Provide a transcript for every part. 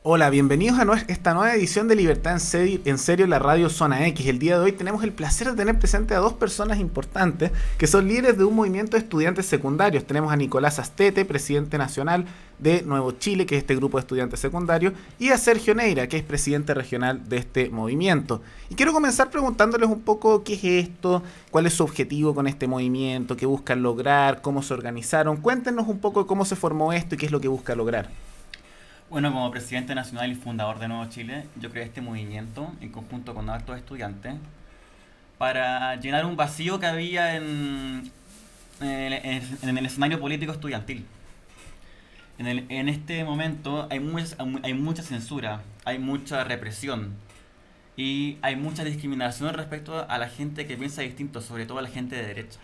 Hola, bienvenidos a esta nueva edición de Libertad en Serio, la radio Zona X. El día de hoy tenemos el placer de tener presente a dos personas importantes que son líderes de un movimiento de estudiantes secundarios. Tenemos a Nicolás Astete, presidente nacional de Nuevo Chile, que es este grupo de estudiantes secundarios, y a Sergio Neira, que es presidente regional de este movimiento. Y quiero comenzar preguntándoles un poco qué es esto, cuál es su objetivo con este movimiento, qué buscan lograr, cómo se organizaron. Cuéntenos un poco de cómo se formó esto y qué es lo que busca lograr. Bueno, como presidente nacional y fundador de Nuevo Chile, yo creé este movimiento en conjunto con hartos estudiantes para llenar un vacío que había en el escenario político estudiantil. En este momento hay mucha censura, hay mucha represión y hay mucha discriminación respecto a la gente que piensa distinto, sobre todo a la gente de derecha.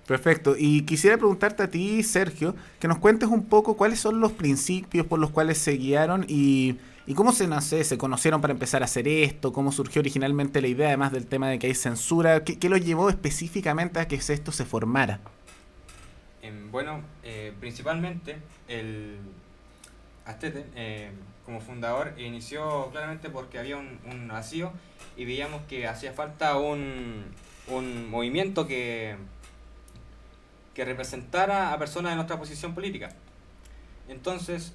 Perfecto. Y quisiera preguntarte a ti, Sergio, que nos cuentes un poco cuáles son los principios por los cuales se guiaron y cómo se conocieron para empezar a hacer esto, cómo surgió originalmente la idea, además del tema de que hay censura, qué los llevó específicamente a que esto se formara. Principalmente el Astete, como fundador, inició claramente porque había un vacío y veíamos que hacía falta un movimiento que representara a personas de nuestra posición política. Entonces,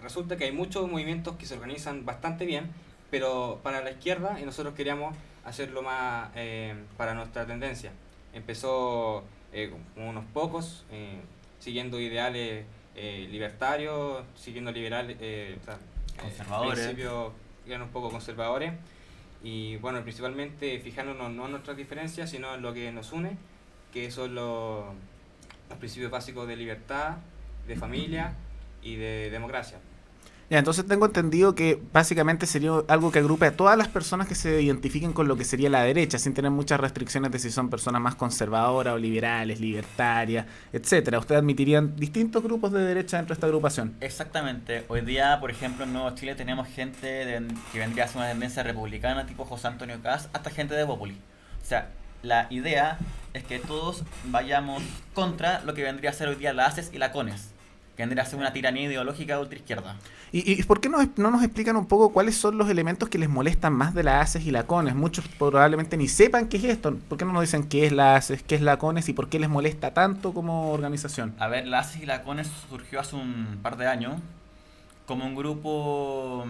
resulta que hay muchos movimientos que se organizan bastante bien, pero para la izquierda, y nosotros queríamos hacerlo más para nuestra tendencia. Empezó con unos pocos, siguiendo ideales libertarios, siguiendo liberales, conservadores. Principios que eran un poco conservadores, y bueno, principalmente fijándonos no en nuestras diferencias, sino en lo que nos une, que son los principios básicos de libertad, de familia y de democracia. Ya, entonces tengo entendido que básicamente sería algo que agrupe a todas las personas que se identifiquen con lo que sería la derecha, sin tener muchas restricciones de si son personas más conservadoras o liberales, libertarias, etcétera. ¿Ustedes admitirían distintos grupos de derecha dentro de esta agrupación? Exactamente. Hoy día, por ejemplo, en Nuevo Chile tenemos gente que vendría a ser una tendencia republicana, tipo José Antonio Kast, hasta gente de Populi. O sea, la idea es que todos vayamos contra lo que vendría a ser hoy día la ACES y la CONES, que vendría a ser una tiranía ideológica de ultraizquierda. ¿Y por qué no nos explican un poco cuáles son los elementos que les molestan más de la ACES y la CONES? Muchos probablemente ni sepan qué es esto. ¿Por qué no nos dicen qué es la ACES, qué es la CONES y por qué les molesta tanto como organización? A ver, la ACES y la CONES surgió hace un par de años como un grupo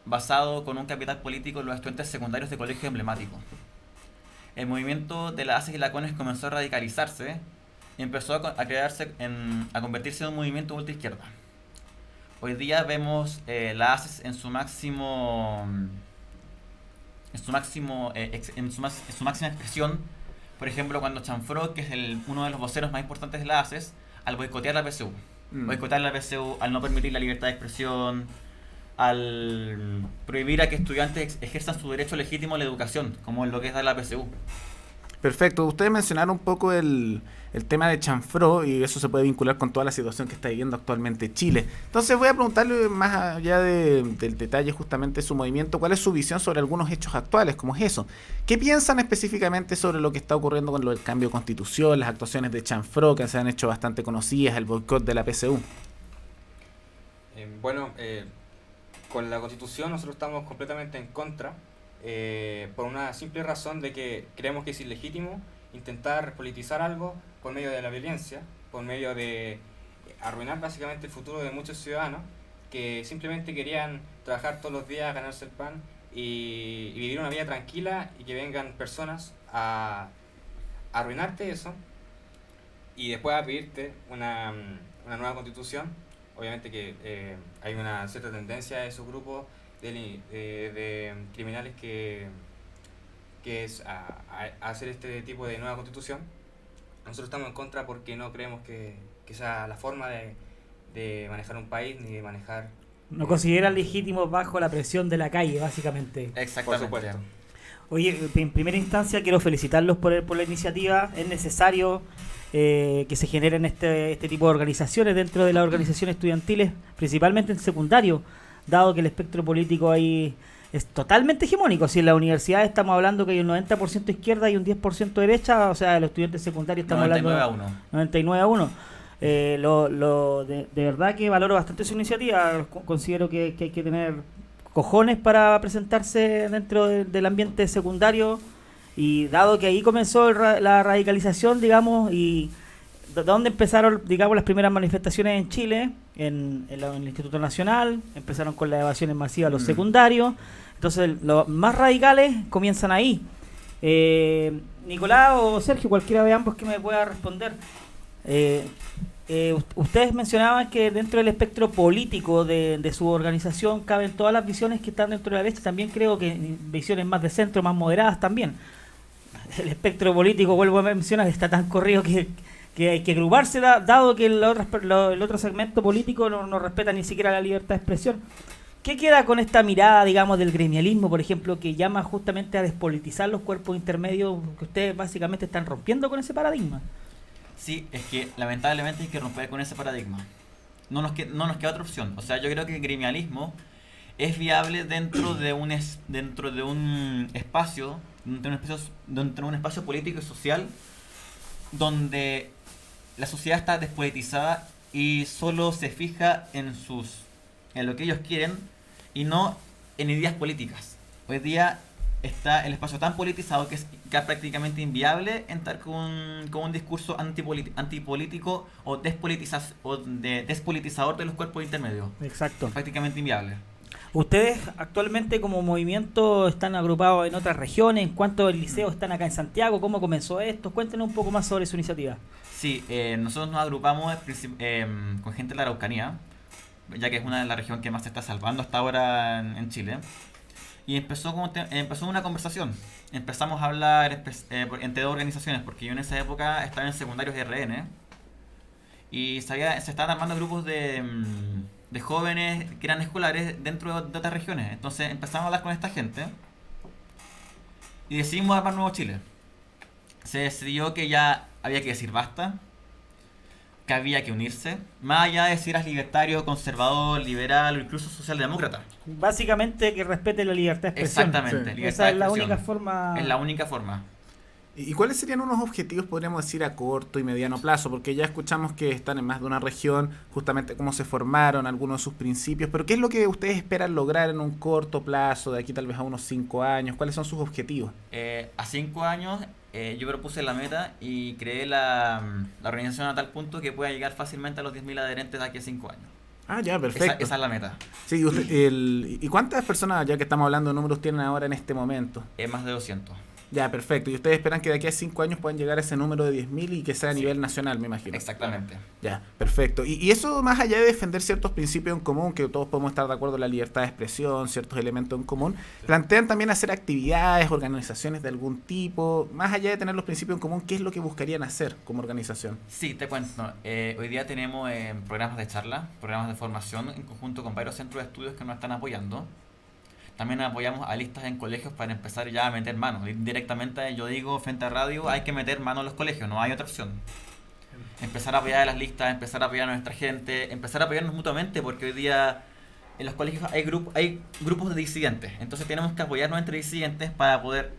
basado con un capital político en los estudiantes secundarios de colegios emblemáticos. El movimiento de la ACES y la CONES comenzó a radicalizarse y empezó a convertirse en un movimiento ultraizquierda. Hoy día vemos la ACES en su máxima expresión. Por ejemplo, cuando Chanfró, que es uno de los voceros más importantes de la ACES, al boicotear la PSU. Boicotear la PSU, al no permitir la libertad de expresión, al prohibir a que estudiantes ejerzan su derecho legítimo a la educación, como en lo que es la PSU. Perfecto. Ustedes mencionaron un poco el tema de Chanfró y eso se puede vincular con toda la situación que está viviendo actualmente Chile. Entonces voy a preguntarle, más allá del detalle justamente de su movimiento, ¿cuál es su visión sobre algunos hechos actuales? ¿Cómo es eso? ¿Qué piensan específicamente sobre lo que está ocurriendo con lo del cambio de constitución, las actuaciones de Chanfró que se han hecho bastante conocidas, el boicot de la PSU? Con la Constitución nosotros estamos completamente en contra, por una simple razón de que creemos que es ilegítimo intentar politizar algo por medio de la violencia, por medio de arruinar básicamente el futuro de muchos ciudadanos que simplemente querían trabajar todos los días, ganarse el pan y vivir una vida tranquila, y que vengan personas a arruinarte eso y después a pedirte una nueva constitución. Obviamente que hay una cierta tendencia de esos grupos de criminales que es a hacer este tipo de nueva constitución. Nosotros estamos en contra porque no creemos que sea la forma de manejar un país ni de manejar... No consideran legítimo bajo la presión de la calle, básicamente. Exactamente. Por supuesto. Oye, en primera instancia quiero felicitarlos por la iniciativa. Es necesario que se generen este tipo de organizaciones dentro de las organizaciones estudiantiles, principalmente en secundario, dado que el espectro político ahí es totalmente hegemónico. Si en la universidad estamos hablando que hay un 90% izquierda y un 10% derecha, o sea, de los estudiantes secundarios estamos 99 hablando... 99 a 1. 99 a 1. De verdad que valoro bastante su iniciativa. Considero que hay que tener cojones para presentarse dentro del ambiente secundario, y dado que ahí comenzó la radicalización, digamos, y donde empezaron, digamos, las primeras manifestaciones en Chile, en el Instituto Nacional, empezaron con las evasiones masivas a los secundarios. Entonces los más radicales comienzan ahí. Nicolás o Sergio, cualquiera de ambos que me pueda responder. Ustedes mencionaban que dentro del espectro político de su organización caben todas las visiones que están dentro de la derecha. También creo que visiones más de centro, más moderadas también. El espectro político, vuelvo a mencionar, está tan corrido que hay que agruparse, dado que el otro segmento político no respeta ni siquiera la libertad de expresión. ¿Qué queda con esta mirada, digamos, del gremialismo, por ejemplo, que llama justamente a despolitizar los cuerpos intermedios, que ustedes básicamente están rompiendo con ese paradigma? Sí, es que lamentablemente hay que romper con ese paradigma. No nos queda otra opción. O sea, yo creo que el gremialismo es viable dentro de un espacio político y social donde la sociedad está despolitizada y solo se fija en lo que ellos quieren y no en ideas políticas. Hoy día está el espacio tan politizado que es prácticamente inviable entrar con un discurso antipolítico o despolitizador de los cuerpos intermedios. Exacto. Prácticamente inviable. ¿Ustedes actualmente como movimiento están agrupados en otras regiones? ¿Cuántos liceos están acá en Santiago? ¿Cómo comenzó esto? Cuéntenos un poco más sobre su iniciativa. Sí, nosotros nos agrupamos con gente de la Araucanía, ya que es una de las regiones que más se está salvando hasta ahora en Chile. Y empezó una conversación. Empezamos a hablar entre dos organizaciones, porque yo en esa época estaba en secundarios de RN y se estaban armando grupos de jóvenes que eran escolares dentro de otras regiones. Entonces empezamos a hablar con esta gente y decidimos armar Nuevo Chile. Se decidió que ya había que decir basta, que había que unirse, más allá de si eras libertario, conservador, liberal o incluso socialdemócrata. Básicamente que respete la libertad de expresión. Exactamente, Sí. libertad Esa de es la expresión. única forma. Es la única forma. ¿Y cuáles serían unos objetivos, podríamos decir, a corto y mediano plazo? Porque ya escuchamos que están en más de una región, justamente cómo se formaron, algunos de sus principios, pero ¿qué es lo que ustedes esperan lograr en un corto plazo, de aquí tal vez a unos 5 años? ¿Cuáles son sus objetivos? A 5 años yo propuse la meta y creé la organización a tal punto que pueda llegar fácilmente a los 10.000 adherentes de aquí a 5 años. Ah, ya, perfecto. Esa es la meta. Sí, ¿y cuántas personas, ya que estamos hablando de números, tienen ahora en este momento? Más de 200. Ya, perfecto. ¿Y ustedes esperan que de aquí a 5 años puedan llegar a ese número de 10.000 y que sea a Sí. nivel nacional, me imagino? Exactamente. Ya, perfecto. Y eso, más allá de defender ciertos principios en común, que todos podemos estar de acuerdo en la libertad de expresión, ciertos elementos en común, plantean también hacer actividades, organizaciones de algún tipo, más allá de tener los principios en común, ¿qué es lo que buscarían hacer como organización? Sí, te cuento. Hoy día tenemos programas de charla, programas de formación en conjunto con varios centros de estudios que nos están apoyando. También apoyamos a listas en colegios para empezar ya a meter mano. Directamente yo digo frente a radio, hay que meter mano en los colegios, no hay otra opción. Empezar a apoyar a las listas, empezar a apoyar a nuestra gente, empezar a apoyarnos mutuamente, porque hoy día en los colegios hay grupos de disidentes. Entonces tenemos que apoyarnos entre disidentes para poder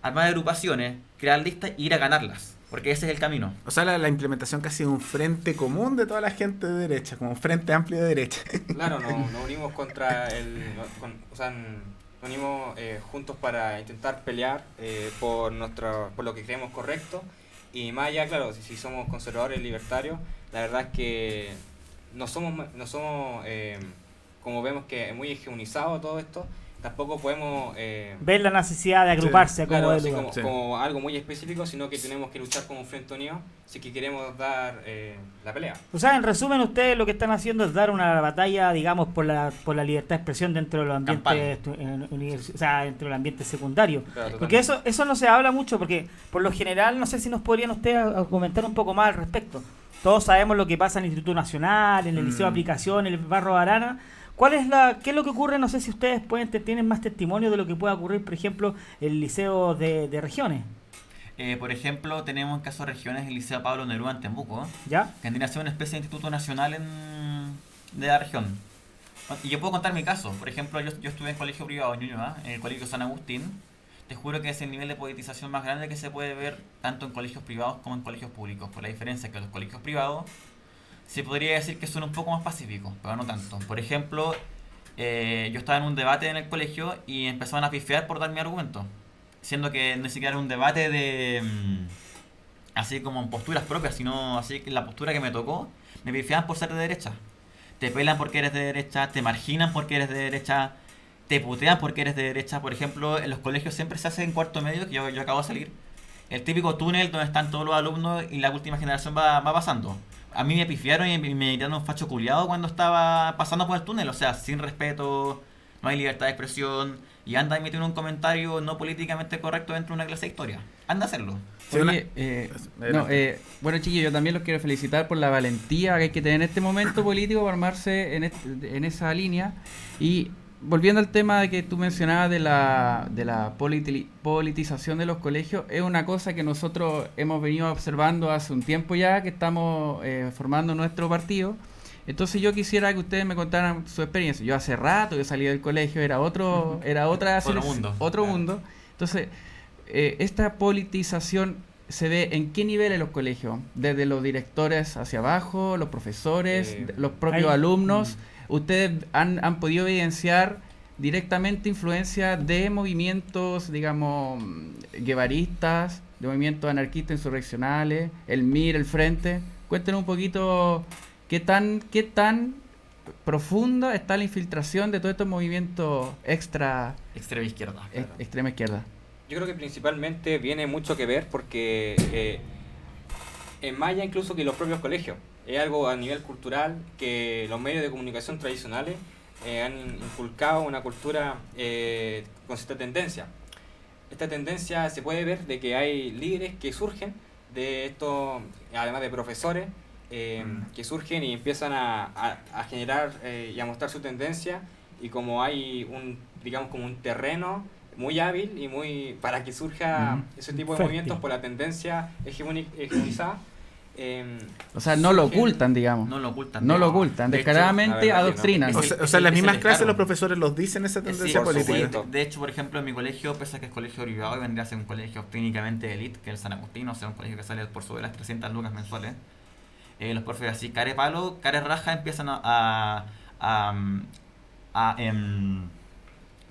armar agrupaciones, crear listas e ir a ganarlas. Porque ese es el camino. O sea, la implementación casi de un frente común de toda la gente de derecha, como un frente amplio de derecha. Claro, nos unimos contra nos unimos juntos para intentar pelear por lo que creemos correcto. Y más allá, claro, si somos conservadores libertarios, la verdad es que no somos como vemos que es muy hegemonizado todo esto, tampoco podemos Ver la necesidad de agruparse claro, como así de lugar. como algo muy específico, sino que tenemos que luchar como un frente unido si que queremos dar la pelea. O sea, en resumen, ustedes lo que están haciendo es dar una batalla, digamos, por la libertad de expresión dentro de los ambientes, o sea, dentro del ambiente secundario. Claro, Porque eso no se habla mucho, porque por lo general, no sé si nos podrían ustedes comentar un poco más al respecto. Todos sabemos lo que pasa en el Instituto Nacional, en el Liceo de Aplicación, en el Barro Arana. ¿Qué es lo que ocurre? No sé si ustedes tienen más testimonio de lo que pueda ocurrir, por ejemplo, en el Liceo de Regiones. Por ejemplo, tenemos en caso de regiones el Liceo Pablo Neruda en Temuco, ¿Ya? que tendría que ser una especie de instituto nacional de la región. Y yo puedo contar mi caso. Por ejemplo, yo estuve en colegio privado en Ñuñoa, en el colegio San Agustín. Te juro que es el nivel de politización más grande que se puede ver tanto en colegios privados como en colegios públicos. Por la diferencia que los colegios privados se podría decir que son un poco más pacíficos, pero no tanto. Por ejemplo, yo estaba en un debate en el colegio y empezaban a pifiar por dar mi argumento, siendo que ni siquiera era un debate de así como en posturas propias, sino así que la postura que me tocó, me pifiaban por ser de derecha. Te pelan porque eres de derecha, te marginan porque eres de derecha, te putean porque eres de derecha. Por ejemplo, en los colegios siempre se hace en cuarto medio, que yo acabo de salir, el típico túnel donde están todos los alumnos y la última generación va pasando. A mí me pifiaron y me tiraron un facho culiado cuando estaba pasando por el túnel, o sea, sin respeto, no hay libertad de expresión, y anda y mete un comentario no políticamente correcto dentro de una clase de historia. Anda a hacerlo. Sí, bueno, chiquillos, yo también los quiero felicitar por la valentía que hay que tener en este momento político para armarse en esa línea. Y volviendo al tema de que tú mencionabas de la politización de los colegios, es una cosa que nosotros hemos venido observando hace un tiempo ya, que estamos formando nuestro partido. Entonces yo quisiera que ustedes me contaran su experiencia. Yo hace rato que salí del colegio, era otro mundo. Entonces, esta politización se ve en qué nivel en los colegios, desde los directores hacia abajo, los profesores, los propios alumnos. Ustedes han podido evidenciar directamente influencia de movimientos, digamos, guevaristas, de movimientos anarquistas insurreccionales, el MIR, el Frente. Cuéntenos un poquito qué tan profunda está la infiltración de todos estos movimientos extrema izquierda. Yo creo que principalmente viene mucho que ver porque en más allá incluso que los propios colegios. Es algo a nivel cultural que los medios de comunicación tradicionales han inculcado una cultura con cierta tendencia. Esta tendencia se puede ver de que hay líderes que surgen de esto, además de profesores, que surgen y empiezan a generar y a mostrar su tendencia, y como hay digamos como un terreno muy hábil y muy para que surja ese tipo de movimientos por la tendencia hegemonizada. O sea, no lo ocultan, digamos. No lo ocultan, descaradamente adoctrinan. O sea, en las mismas clases los profesores los dicen esa tendencia política. De hecho, por ejemplo, en mi colegio, pese a que es colegio privado y vendría a ser un colegio técnicamente de elite, que es el San Agustín, o sea, un colegio que sale por sobre las 300 lucas mensuales, los profes así, care palo, care raja, empiezan a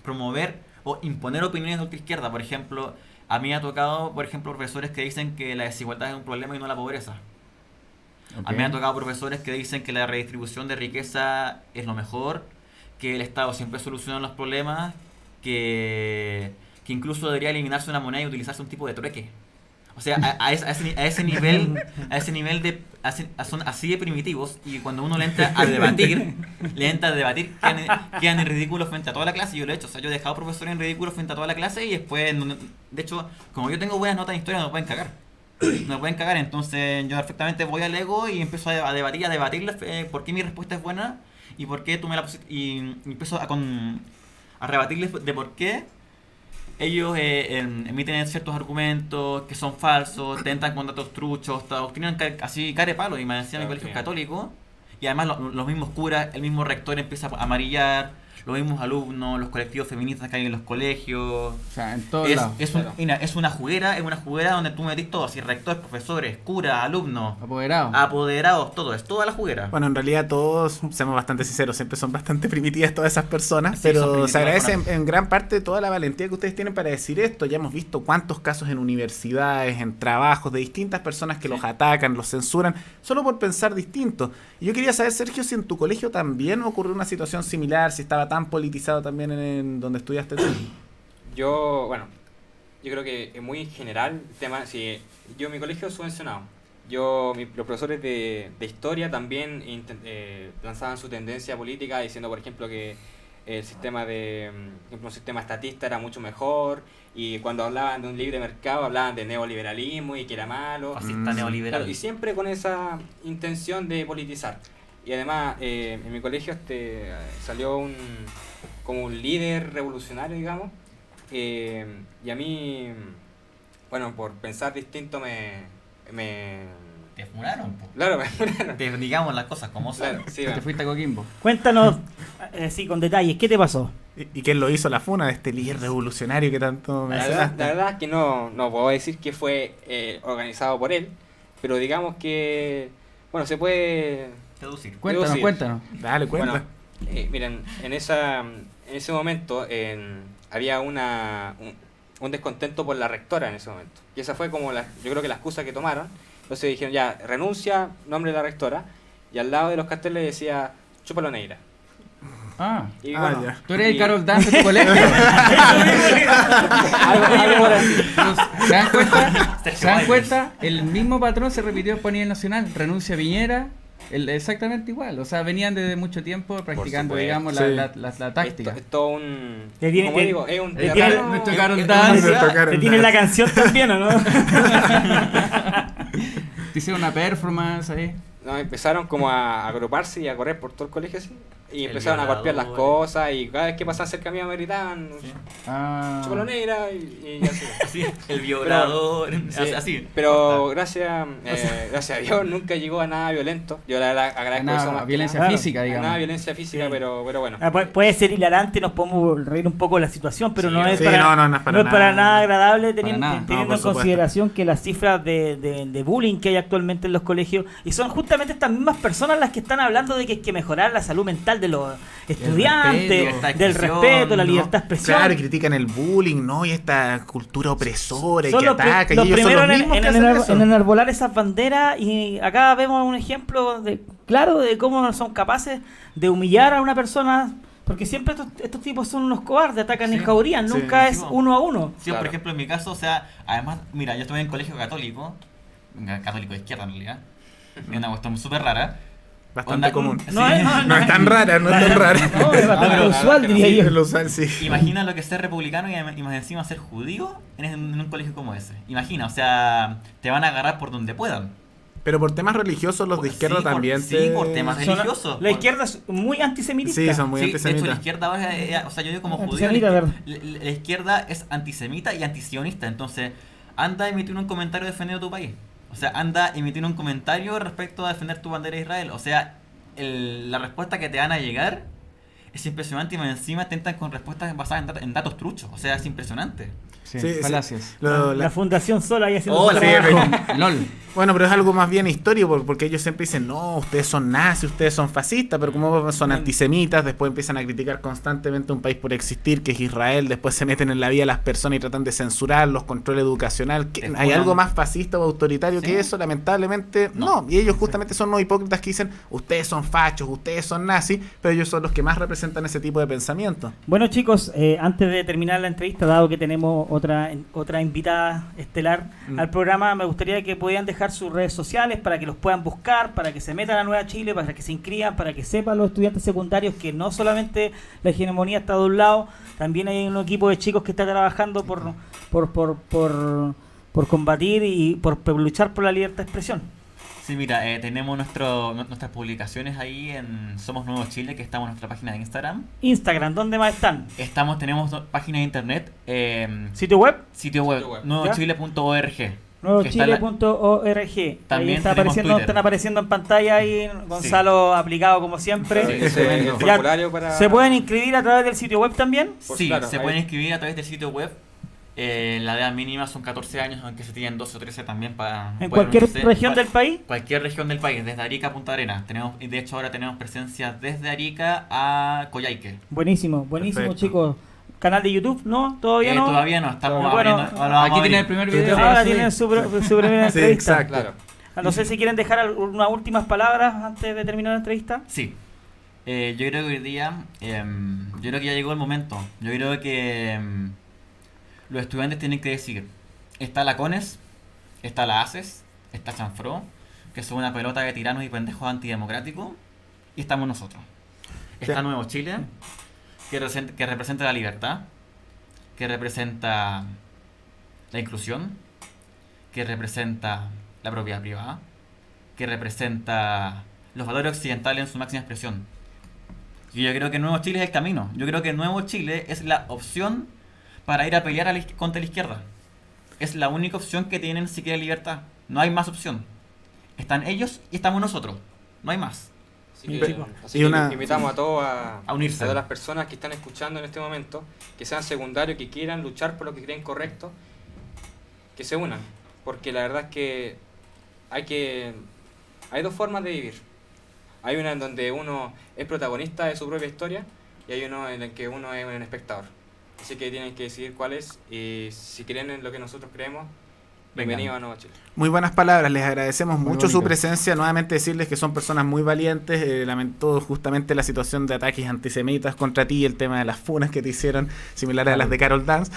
promover o imponer opiniones de ultraizquierda. Por ejemplo, a mí me ha tocado, por ejemplo, profesores que dicen que la desigualdad es un problema y no la pobreza. Okay. A mí me han tocado profesores que dicen que la redistribución de riqueza es lo mejor, que el Estado siempre soluciona los problemas, que incluso debería eliminarse una moneda y utilizarse un tipo de trueque. O sea, a ese nivel son así de primitivos, y cuando uno le entra a debatir, quedan en ridículo frente a toda la clase. Yo lo he hecho, o sea, yo he dejado profesores en ridículo frente a toda la clase, y después, de hecho, como yo tengo buenas notas en historia, no me pueden cagar. Entonces yo perfectamente voy al ego y empiezo a debatirles por qué mi respuesta es buena y por qué tú me la pusiste, y empiezo a rebatirles de por qué ellos emiten ciertos argumentos que son falsos, te entran con datos truchos, te adoctrinan así care palo. Y me decían, mi colegio es católico, y además los mismos curas, el mismo rector empieza a amarillar, los mismos alumnos, los colectivos feministas que hay en los colegios. O sea, en todos lados. Es una juguera donde tú metís todo, así, rectores, profesores, curas, alumnos, apoderados, todo, es toda la juguera. Bueno, en realidad todos, seamos bastante sinceros, siempre son bastante primitivas todas esas personas, Sí, pero se agradece en gran parte toda la valentía que ustedes tienen para decir esto. Ya hemos visto cuántos casos en universidades, en trabajos, de distintas personas que los atacan, los censuran, solo por pensar distinto. Y yo quería saber, Sergio, si en tu colegio también ocurrió una situación similar, si estaba tan politizado también en donde estudiaste tú. Yo creo que es muy general el tema. Si yo en mi colegio subvencionado, los profesores de historia también lanzaban su tendencia política diciendo, por ejemplo, que el sistema un sistema estatista era mucho mejor, y cuando hablaban de un libre mercado hablaban de neoliberalismo y que era malo. Fascista neoliberal. Claro, y siempre con esa intención de politizar. Y además en mi colegio salió como un líder revolucionario, digamos, y a mí, bueno, por pensar distinto Te funaron, po. Claro, me funaron. Digamos las cosas como son. Claro, sí, Te fuiste a Coquimbo. Cuéntanos, sí, con detalles, ¿qué te pasó? ¿Y quién lo hizo la funa de este líder revolucionario que tanto La mencionaste? verdad es que no puedo decir que fue organizado por él, pero digamos que Bueno, se puede Deducir. Cuéntanos. Dale, cuenta. Bueno, miren, en ese momento había un descontento por la rectora en ese momento. Y esa fue como yo creo que la excusa que tomaron. Entonces dijeron, ya, renuncia, nombre de la rectora. Y al lado de los carteles decía, chúpalo negra. Y bueno, ya. Tú eres el Carol Dance de tu colegio. algo por así. ¿Se dan cuenta? El mismo patrón se repitió después a nivel nacional. Renuncia Piñera. Exactamente igual. O sea, venían desde mucho tiempo practicando, supuesto. digamos, Sí. la táctica. Es todo un... tiene- como digo, es un... le tiene- nuestro Carol Dance. ¿Te tiene la canción también o no? Te hicieron una performance ahí. No, empezaron como a agruparse y a correr por todo el colegio así. Y El empezaron a golpear las violador. cosas y cada vez que pasaban cerca mío me gritaban, Sí. chúpalo negra y así. Así, el violador, Sí, así. pero gracias a Dios nunca llegó a nada violento. Yo la verdad agradezco eso Nada, más que violencia nada. Claro. física, A digamos. nada violencia física, Sí. pero bueno. Puede ser hilarante, nos podemos reír un poco de la situación, pero Sí, no es sí, para, no es para para nada. nada agradable teniendo, nada. No, teniendo por en supuesto. consideración que las cifras de bullying que hay actualmente en los colegios, y son justamente estas mismas personas las que están hablando de que hay que mejorar la salud mental de los estudiantes, libertad de del expresión, respeto, la ¿no? libertad de expresión. Claro, y critican el bullying, ¿no? Y esta cultura opresora y Son que los, ataca. los Y ellos son primeros los mismos que hacen eso. en enarbolar esas banderas, y acá vemos un ejemplo claro de cómo son capaces de humillar a una persona, porque siempre estos tipos son unos cobardes, atacan Sí. y jaurían, Sí. nunca Sí, es po. uno a uno. Sí, Claro. por ejemplo, en mi caso, o sea, además, mira, yo estuve en colegio católico de izquierda en realidad, es una cuestión súper rara. Bastante Onda, común. sí. No es- No es tan rara, no es tan rara. No, es bastante pero- usual, diría Sí, yo. lo usan, sí. Imagina lo que es ser republicano y más encima ser judío en un colegio como ese. Imagina, o sea, te van a agarrar por donde puedan. Pero por temas religiosos, los de izquierda Sí, también. Sí, por temas Son- religiosos. La izquierda es muy antisemitista. Sí, son muy Sí, de hecho, la antisemitas. izquierda ahora, o sea, yo digo como judío, Antisemita, ¿verdad? la izquierda es antisemita y antisionista, entonces anda a emitir un comentario defendiendo tu país. O sea, anda a emitir un comentario respecto a defender tu bandera de Israel. O sea, la respuesta que te van a llegar es impresionante y más encima tentan con respuestas basadas en datos truchos. O sea, es impresionante. Sí, Sí, sí. falacias. La Fundación Sol ahí haciendo Hola, su sí, trabajo. LOL. Bueno, pero es algo más bien histórico, porque ellos siempre dicen, no, ustedes son nazis, ustedes son fascistas, pero como son antisemitas, después empiezan a criticar constantemente un país por existir, que es Israel, después se meten en la vida de las personas y tratan de censurarlos, control educacional. Te ¿Hay funan. algo más fascista o autoritario Sí. que eso? Lamentablemente no. Y ellos justamente son los hipócritas que dicen, ustedes son fachos, ustedes son nazis, pero ellos son los que más representan ese tipo de pensamiento. Bueno, chicos, antes de terminar la entrevista, dado que tenemos otra invitada estelar al programa, me gustaría que pudieran dejar sus redes sociales para que los puedan buscar, para que se metan a Nueva Chile, para que se inscriban, para que sepan los estudiantes secundarios que no solamente la hegemonía está de un lado, también hay un equipo de chicos que está trabajando por combatir y por luchar por la libertad de expresión. Sí, mira, tenemos nuestras publicaciones ahí en Somos Nuevo Chile, que estamos en nuestra página de Instagram. Instagram, ¿dónde más están? Tenemos página de internet, ¿Sitio web? sitio web, Sitio web. nuevochile.org. nuevochile.org. Ahí También está tenemos apareciendo, Twitter. están apareciendo en pantalla ahí, Gonzalo aplicado como siempre. Sí, Sí, el tremendo. Ya, formulario para... ¿se pueden inscribir a través del sitio web también? Sí, Claro, se ahí. pueden inscribir a través del sitio web. La edad mínima son 14 años, aunque se tienen 12 o 13 también para... ¿En pueden cualquier unirse. región del país? Cualquier región del país, desde Arica a Punta Arenas. Y de hecho ahora tenemos presencia desde Arica a Coyhaique. Buenísimo, buenísimo, Perfecto. chicos. ¿Canal de YouTube? ¿No? ¿Todavía no? Todavía no, estamos Bueno, abriendo. Ahora vamos Aquí a tiene el abrir. primer video. Ahora Sí. tienen su primera Sí, entrevista. exacto. Claro. No sé si quieren dejar unas últimas palabras antes de terminar la entrevista. Sí. Yo creo que hoy día, yo creo que ya llegó el momento. Yo creo que los estudiantes tienen que decidir. Está la CONES, está la ACES, está Chanfro, que son una pelota de tiranos y pendejos antidemocráticos, y estamos nosotros. Está Sí. Nuevo Chile, que representa la libertad, que representa la inclusión, que representa la propiedad privada, que representa los valores occidentales en su máxima expresión. Y yo creo que Nuevo Chile es el camino. Yo creo que Nuevo Chile es la opción para ir a pelear contra la izquierda. Es la única opción que tienen si quieren libertad. No hay más opción. Están ellos y estamos nosotros. No hay más. Así Sí, que, chicos. así Y que una- invitamos a todos A unirse. a todas las personas que están escuchando en este momento, que sean secundarios, que quieran luchar por lo que creen correcto, que se unan. Porque la verdad es que hay que Hay dos formas de vivir. Hay una en donde uno es protagonista de su propia historia y hay uno en el que uno es un espectador. Así que tienen que decidir cuál es, y si creen en lo que nosotros creemos, bienvenido a Nuevo Chile. Muy buenas palabras, les agradecemos Muy mucho su bonito. presencia. Nuevamente decirles que son personas muy valientes. Lamentó justamente la situación de ataques antisemitas contra ti, el tema de las funas que te hicieron, similares a las de Carol Dance.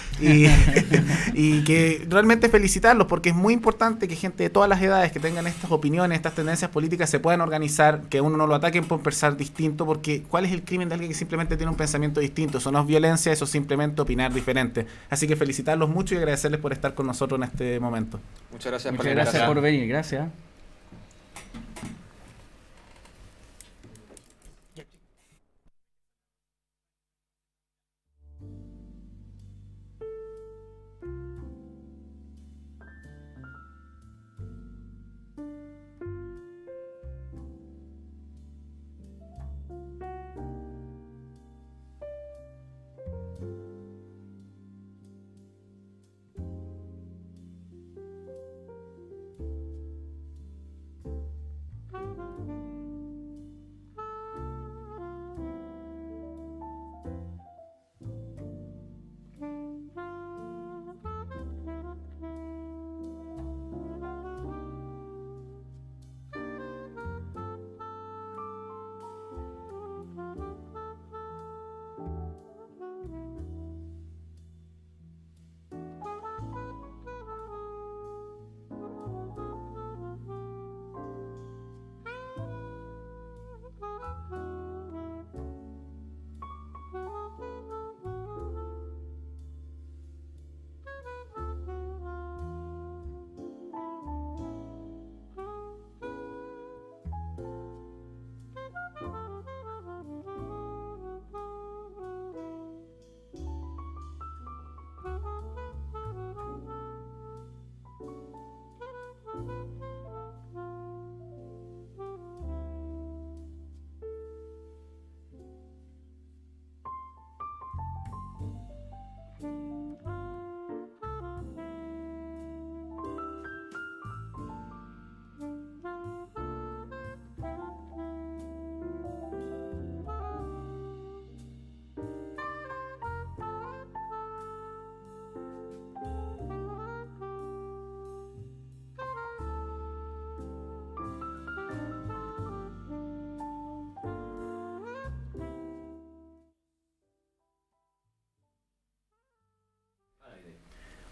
Y que realmente felicitarlos, porque es muy importante que gente de todas las edades que tengan estas opiniones, estas tendencias políticas, se puedan organizar, que uno no lo ataquen por pensar distinto, porque ¿cuál es el crimen de alguien que simplemente tiene un pensamiento distinto? Eso no es violencia, eso es simplemente opinar diferente. Así que felicitarlos mucho y agradecerles por estar con nosotros en este momento. Muchas gracias por Muchas la gracias invitación. por venir, gracias.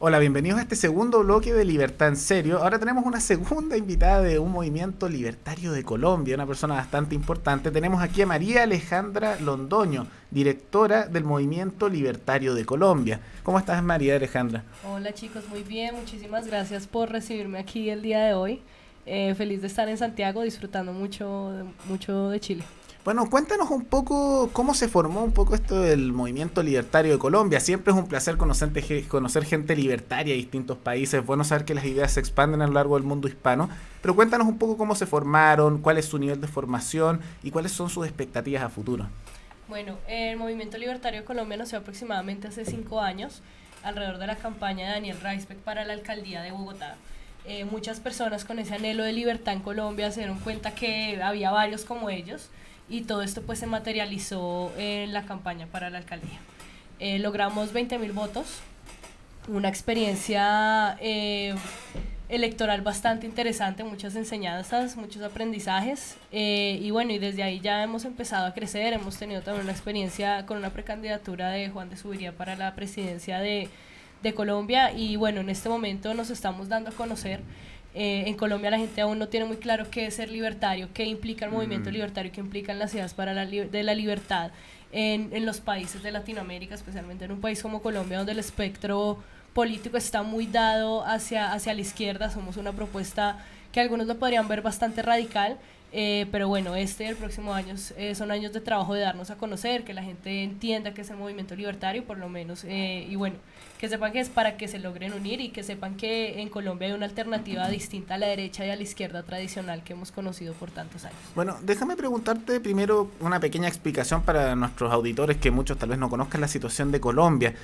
Hola, bienvenidos a este segundo bloque de Libertad en Serio. Ahora tenemos una segunda invitada de un movimiento libertario de Colombia, una persona bastante importante. Tenemos aquí a María Alejandra Londoño, directora del Movimiento Libertario de Colombia. ¿Cómo estás, María Alejandra? Hola chicos, muy bien, muchísimas gracias por recibirme aquí el día de hoy. Feliz de estar en Santiago, disfrutando mucho de Chile. Bueno, cuéntanos un poco cómo se formó un poco esto del Movimiento Libertario de Colombia. Siempre es un placer conocer gente libertaria de distintos países. Es bueno saber que las ideas se expanden a lo largo del mundo hispano. Pero cuéntanos un poco cómo se formaron, cuál es su nivel de formación y cuáles son sus expectativas a futuro. Bueno, el Movimiento Libertario de Colombia nació aproximadamente hace 5 años, alrededor de la campaña de Daniel Reisbeck para la alcaldía de Bogotá. Muchas personas con ese anhelo de libertad en Colombia se dieron cuenta que había varios como ellos, y todo esto pues se materializó en la campaña para la alcaldía. Logramos 20.000 votos, una experiencia electoral bastante interesante, muchas enseñanzas, muchos aprendizajes, y bueno, y desde ahí ya hemos empezado a crecer. Hemos tenido también una experiencia con una precandidatura de Juan de Subiría para la presidencia de Colombia, y bueno, en este momento nos estamos dando a conocer. En Colombia la gente aún no tiene muy claro qué es ser libertario, qué implica el movimiento libertario, qué implican las ideas para de la libertad en los países de Latinoamérica, especialmente en un país como Colombia, donde el espectro político está muy dado hacia la izquierda. Somos una propuesta que algunos lo podrían ver bastante radical, pero bueno, y el próximo año son años de trabajo, de darnos a conocer, que la gente entienda qué es el movimiento libertario, por lo menos, y bueno, que sepan que es para que se logren unir y que sepan que en Colombia hay una alternativa distinta a la derecha y a la izquierda tradicional que hemos conocido por tantos años. Bueno, déjame preguntarte primero una pequeña explicación para nuestros auditores que muchos tal vez no conozcan la situación de Colombia.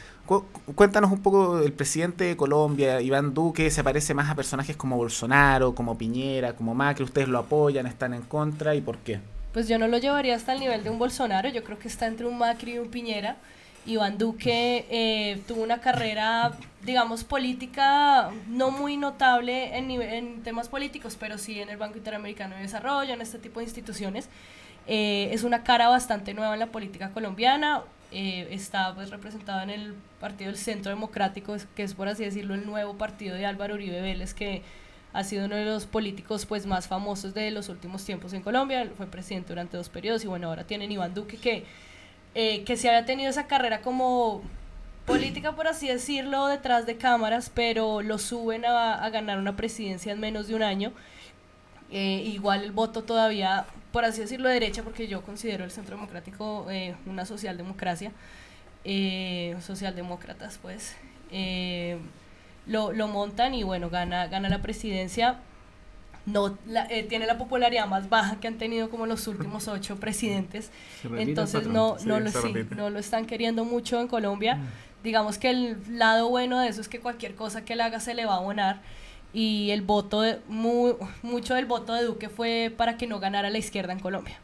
Cuéntanos un poco, el presidente de Colombia, Iván Duque, se parece más a personajes como Bolsonaro, como Piñera, como Macri. ¿Ustedes lo apoyan, están en contra y por qué? Pues yo no lo llevaría hasta el nivel de un Bolsonaro, yo creo que está entre un Macri y un Piñera. Iván Duque tuvo una carrera, digamos, política no muy notable en temas políticos, pero sí en el Banco Interamericano de Desarrollo, en este tipo de instituciones. Es una cara bastante nueva en la política colombiana, está pues representado en el partido del Centro Democrático, que es, por así decirlo, el nuevo partido de Álvaro Uribe Vélez, que ha sido uno de los políticos pues más famosos de los últimos tiempos en Colombia. Fue presidente durante 2 periodos y bueno, ahora tienen Iván Duque que se había tenido esa carrera como política, por así decirlo, detrás de cámaras, pero lo suben a ganar una presidencia en menos de un año. Igual el voto todavía, por así decirlo, de derecha, porque yo considero el Centro Democrático una socialdemocracia, socialdemócratas pues, lo montan y bueno, gana la presidencia. Tiene la popularidad más baja que han tenido como los últimos 8 presidentes, entonces no lo están queriendo mucho en Colombia. Digamos que el lado bueno de eso es que cualquier cosa que él haga se le va a abonar, y el voto mucho del voto de Duque fue para que no ganara la izquierda en Colombia.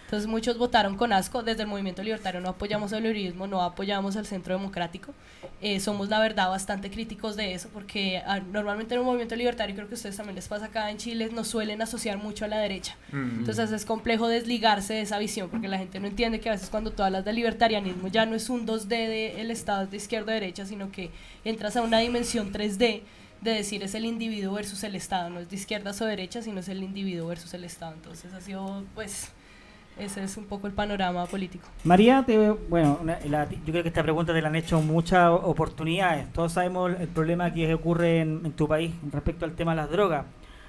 Entonces muchos votaron con asco. Desde el Movimiento Libertario no apoyamos al uribismo, no apoyamos al Centro Democrático. Somos, la verdad, bastante críticos de eso, porque normalmente en un Movimiento Libertario, creo que a ustedes también les pasa acá en Chile, nos suelen asociar mucho a la derecha. Entonces es complejo desligarse de esa visión, porque la gente no entiende que a veces cuando tú hablas de libertarianismo ya no es un 2D del Estado de izquierda o derecha, sino que entras a una dimensión 3D de decir es el individuo versus el Estado. No es de izquierdas o derechas, sino es el individuo versus el Estado. Entonces ha sido, pues, ese es un poco el panorama político. María, yo creo que esta pregunta te la han hecho muchas oportunidades. Todos sabemos el problema que ocurre en tu país respecto al tema de las drogas.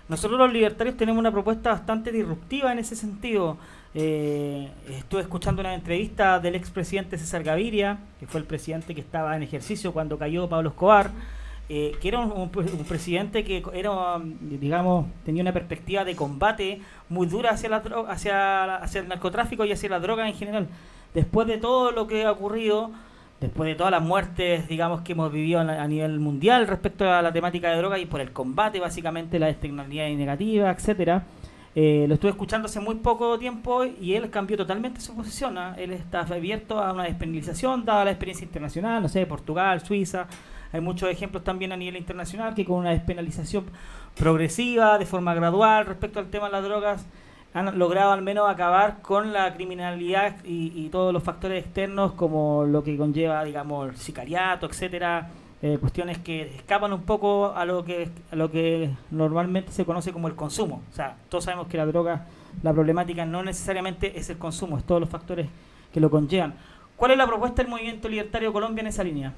Nosotros los libertarios tenemos una propuesta bastante disruptiva en ese sentido. Estuve escuchando una entrevista del expresidente César Gaviria, que fue el presidente que estaba en ejercicio cuando cayó Pablo Escobar, que era un presidente que era, digamos, tenía una perspectiva de combate muy dura hacia el narcotráfico y hacia la droga en general. Después de todo lo que ha ocurrido, después de todas las muertes, digamos, que hemos vivido a nivel mundial respecto a la temática de droga y por el combate, básicamente, las externalidades negativas, etcétera, lo estuve escuchando hace muy poco tiempo y él cambió totalmente su posición. Él está abierto a una despenalización, dada la experiencia internacional, no sé, Portugal, Suiza. Hay muchos ejemplos también a nivel internacional que con una despenalización progresiva, de forma gradual, respecto al tema de las drogas, han logrado al menos acabar con la criminalidad y todos los factores externos, como lo que conlleva, digamos, el sicariato, etcétera, cuestiones que escapan un poco a lo que normalmente se conoce como el consumo. O sea, todos sabemos que la droga, la problemática no necesariamente es el consumo, es todos los factores que lo conllevan. ¿Cuál es la propuesta del Movimiento Libertario Colombia en esa línea?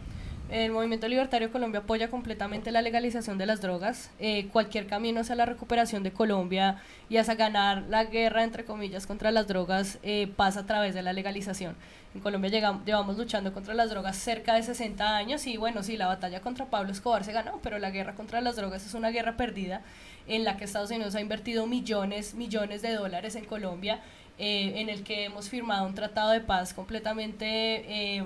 El Movimiento Libertario Colombia apoya completamente la legalización de las drogas. Cualquier camino hacia la recuperación de Colombia y hacia ganar la guerra, entre comillas, contra las drogas pasa a través de la legalización. En Colombia llevamos luchando contra las drogas cerca de 60 años y bueno, sí, la batalla contra Pablo Escobar se ganó, pero la guerra contra las drogas es una guerra perdida en la que Estados Unidos ha invertido millones de dólares en Colombia, en el que hemos firmado un tratado de paz completamente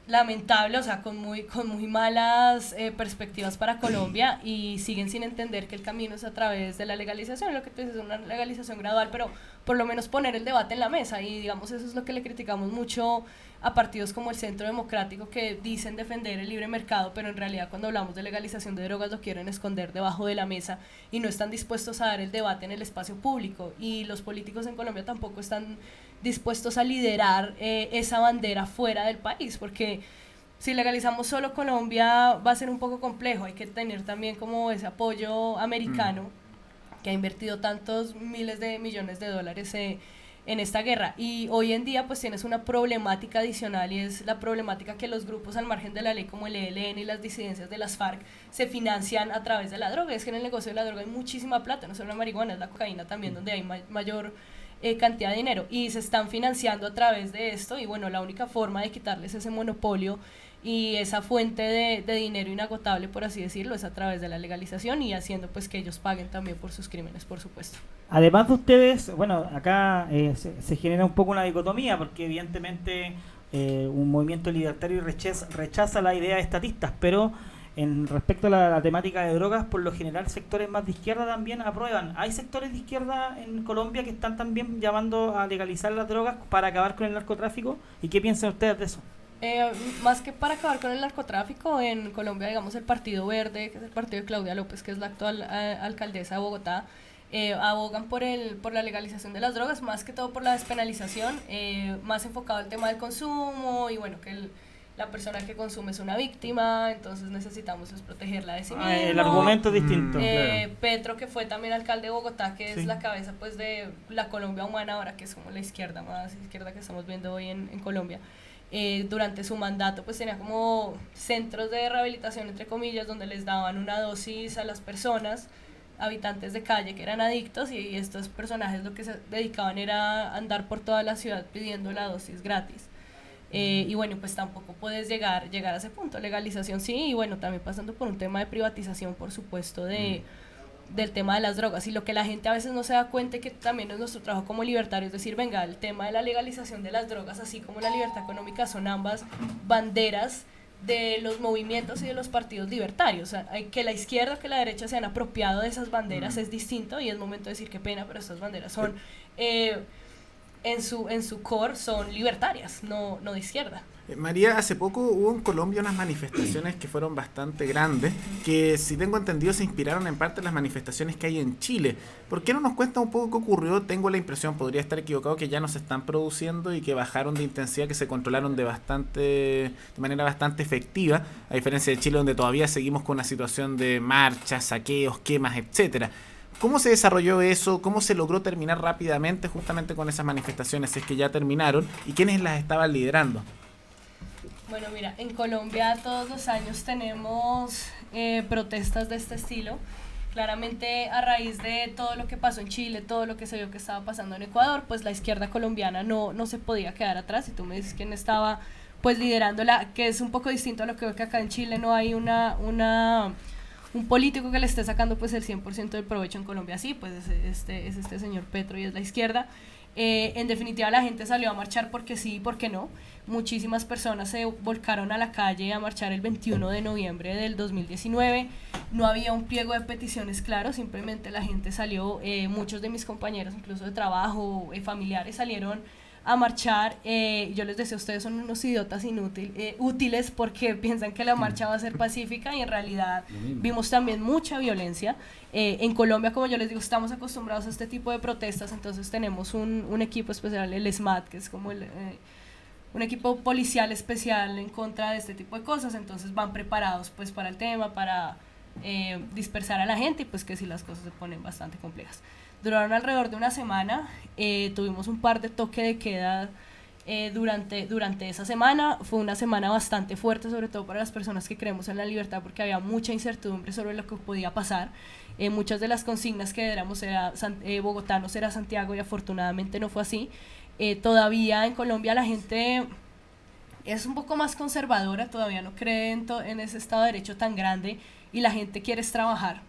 lamentable, o sea, con muy malas perspectivas para Colombia, y siguen sin entender que el camino es a través de la legalización. Lo que tú dices es una legalización gradual, pero por lo menos poner el debate en la mesa, y digamos eso es lo que le criticamos mucho a partidos como el Centro Democrático, que dicen defender el libre mercado, pero en realidad cuando hablamos de legalización de drogas lo quieren esconder debajo de la mesa y no están dispuestos a dar el debate en el espacio público, y los políticos en Colombia tampoco están dispuestos a liderar esa bandera fuera del país, porque si legalizamos solo Colombia va a ser un poco complejo. Hay que tener también como ese apoyo americano que ha invertido tantos miles de millones de dólares en esta guerra, y hoy en día pues tienes una problemática adicional, y es la problemática que los grupos al margen de la ley como el ELN y las disidencias de las FARC se financian a través de la droga. Es que en el negocio de la droga hay muchísima plata, no solo la marihuana, es la cocaína también donde hay mayor cantidad de dinero, y se están financiando a través de esto, y bueno, la única forma de quitarles ese monopolio y esa fuente de dinero inagotable, por así decirlo, es a través de la legalización y haciendo pues que ellos paguen también por sus crímenes, por supuesto. Además de ustedes, bueno, acá se genera un poco una dicotomía porque evidentemente un movimiento libertario rechaza la idea de estatistas, pero en respecto a la temática de drogas, por lo general sectores más de izquierda también aprueban. ¿Hay sectores de izquierda en Colombia que están también llamando a legalizar las drogas para acabar con el narcotráfico? ¿Y qué piensan ustedes de eso? Más que para acabar con el narcotráfico, en Colombia, digamos, el Partido Verde, que es el partido de Claudia López, que es la actual alcaldesa de Bogotá, abogan por la legalización de las drogas, más que todo por la despenalización, más enfocado al tema del consumo y bueno, que la persona que consume es una víctima, entonces necesitamos pues, protegerla de sí misma. El argumento es distinto. Claro. Petro, que fue también alcalde de Bogotá, que es la cabeza pues de la Colombia humana ahora, que es como la izquierda, más izquierda que estamos viendo hoy en Colombia. Durante su mandato pues tenía como centros de rehabilitación entre comillas donde les daban una dosis a las personas, habitantes de calle que eran adictos, y estos personajes lo que se dedicaban era andar por toda la ciudad pidiendo la dosis gratis. Y bueno, pues tampoco puedes llegar a ese punto, legalización sí, y bueno, también pasando por un tema de privatización, por supuesto, del tema de las drogas, y lo que la gente a veces no se da cuenta, que también es nuestro trabajo como libertarios, es decir, venga, el tema de la legalización de las drogas, así como la libertad económica, son ambas banderas de los movimientos y de los partidos libertarios. O sea, que la izquierda o que la derecha se han apropiado de esas banderas es distinto, y es momento de decir qué pena, pero estas banderas son en su core son libertarias, no de izquierda. María, hace poco hubo en Colombia unas manifestaciones que fueron bastante grandes, que si tengo entendido se inspiraron en parte en las manifestaciones que hay en Chile. ¿Por qué no nos cuenta un poco qué ocurrió? Tengo la impresión, podría estar equivocado, que ya no se están produciendo y que bajaron de intensidad, que se controlaron de manera bastante efectiva, a diferencia de Chile, donde todavía seguimos con una situación de marchas, saqueos, quemas, etcétera. ¿Cómo se desarrolló eso? ¿Cómo se logró terminar rápidamente justamente con esas manifestaciones, si es que ya terminaron? ¿Y quiénes las estaban liderando? Bueno, mira, en Colombia todos los años tenemos protestas de este estilo. Claramente a raíz de todo lo que pasó en Chile, todo lo que se vio que estaba pasando en Ecuador, pues la izquierda colombiana no se podía quedar atrás. Y tú me dices quién estaba pues liderándola, que es un poco distinto a lo que veo que acá en Chile no hay un político que le esté sacando pues el 100% del provecho. En Colombia sí, pues es este señor Petro y es la izquierda. En definitiva la gente salió a marchar porque sí y porque no. Muchísimas personas se volcaron a la calle a marchar el 21 de noviembre del 2019. No había un pliego de peticiones claro, simplemente la gente salió, muchos de mis compañeros, incluso de trabajo, familiares, salieron a marchar. Yo les decía, ustedes son unos idiotas útiles porque piensan que la marcha va a ser pacífica, y en realidad vimos también mucha violencia. En Colombia, como yo les digo, estamos acostumbrados a este tipo de protestas, entonces tenemos un equipo especial, el SMAT, que es como un equipo policial especial en contra de este tipo de cosas, entonces van preparados pues para el tema, para dispersar a la gente, y pues que si las cosas se ponen bastante complejas. Duraron alrededor de una semana, tuvimos un par de toque de queda durante esa semana. Fue una semana bastante fuerte, sobre todo para las personas que creemos en la libertad, porque había mucha incertidumbre sobre lo que podía pasar. Muchas de las consignas que éramos bogotanos era Santiago, y afortunadamente no fue así. Todavía en Colombia la gente es un poco más conservadora, todavía no cree en ese Estado de Derecho tan grande, y la gente quiere trabajar.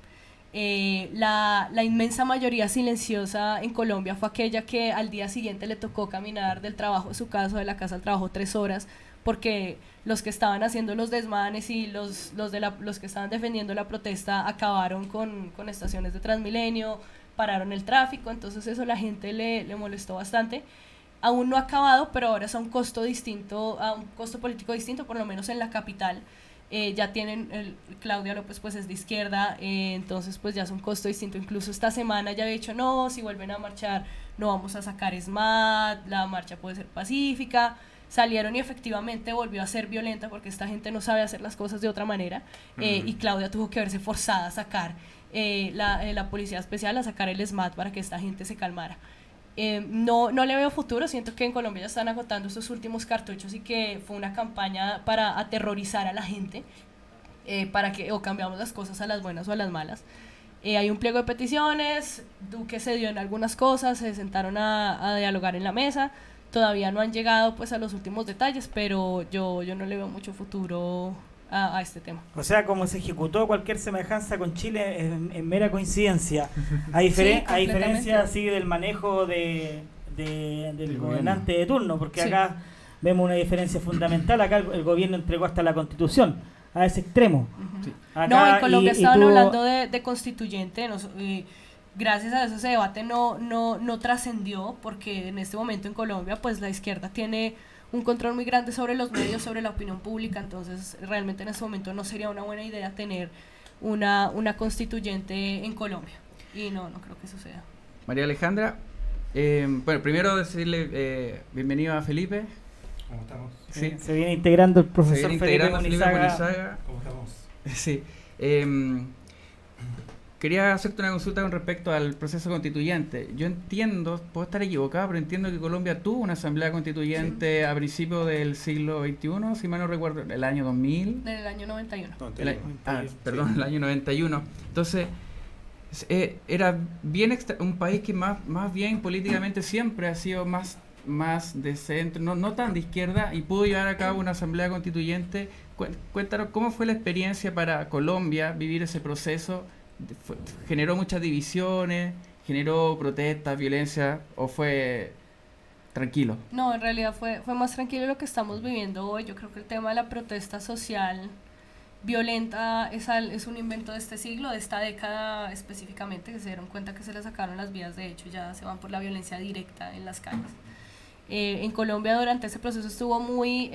La inmensa mayoría silenciosa en Colombia fue aquella que al día siguiente le tocó caminar del trabajo a su casa, de la casa al trabajo 3 horas, porque los que estaban haciendo los desmanes y los que estaban defendiendo la protesta acabaron con estaciones de Transmilenio, pararon el tráfico, entonces eso a la gente le molestó bastante. Aún no ha acabado, pero ahora es a un costo político distinto, por lo menos en la capital. Ya tienen, Claudia López pues es de izquierda, entonces pues ya es un costo distinto. Incluso esta semana ya había dicho, no, si vuelven a marchar no vamos a sacar SMAT, la marcha puede ser pacífica. Salieron y efectivamente volvió a ser violenta, porque esta gente no sabe hacer las cosas de otra manera, y Claudia tuvo que verse forzada a sacar la policía especial, a sacar el SMAT para que esta gente se calmara. No le veo futuro, siento que en Colombia ya están agotando estos últimos cartuchos, y que fue una campaña para aterrorizar a la gente, para que o cambiamos las cosas a las buenas o a las malas. Hay un pliego de peticiones, Duque se dio en algunas cosas, se sentaron a dialogar en la mesa, todavía no han llegado pues a los últimos detalles, pero yo no le veo mucho futuro a este tema. O sea, como se ejecutó cualquier semejanza con Chile en mera coincidencia. A diferencia así del manejo del gobernante de turno, porque acá vemos una diferencia fundamental. Acá el gobierno entregó hasta la Constitución, a ese extremo. Sí. Acá, en Colombia estaban hablando de constituyente, gracias a eso ese debate no trascendió, porque en este momento en Colombia pues la izquierda tiene un control muy grande sobre los medios, sobre la opinión pública, entonces realmente en este momento no sería una buena idea tener una constituyente en Colombia, y no creo que suceda. María Alejandra, bueno, primero decirle bienvenido a Felipe. ¿Cómo estamos? Sí. Se viene integrando el profesor Felipe Monizaga. ¿Cómo estamos? Sí. Quería hacerte una consulta con respecto al proceso constituyente. Yo entiendo, puedo estar equivocado, pero entiendo que Colombia tuvo una asamblea constituyente a principios del siglo XXI, si mal no recuerdo, el año 2000. En el año 91. Perdón, el año 91. Entonces, era bien un país que más bien políticamente siempre ha sido más de centro, no tan de izquierda, y pudo llevar a cabo una asamblea constituyente. Cuéntanos cómo fue la experiencia para Colombia vivir ese proceso. ¿Generó muchas divisiones? ¿Generó protestas, violencia? ¿O fue tranquilo? No, en realidad fue más tranquilo lo que estamos viviendo hoy. Yo creo que el tema de la protesta social violenta es un invento de este siglo, de esta década específicamente, que se dieron cuenta que se les sacaron las vías de hecho, ya se van por la violencia directa en las calles. En Colombia durante ese proceso estuvo muy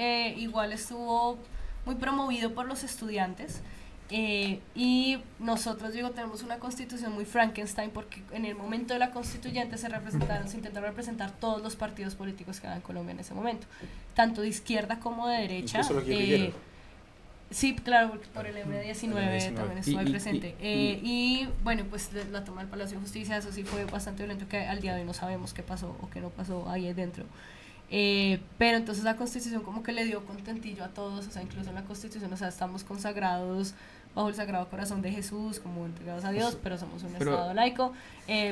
promovido por los estudiantes. Y nosotros, tenemos una constitución muy Frankenstein, porque en el momento de la constituyente se intentaron representar todos los partidos políticos que había en Colombia en ese momento, tanto de izquierda como de derecha. Sí, claro, por el M19 también estuvo ahí presente. Y bueno, pues la toma del Palacio de Justicia, eso sí fue bastante violento, que al día de hoy no sabemos qué pasó o qué no pasó ahí dentro. Pero entonces la Constitución como que le dio contentillo a todos, o sea, incluso en la Constitución, o sea, estamos consagrados bajo el Sagrado Corazón de Jesús, como entregados a Dios, pero somos un Estado laico,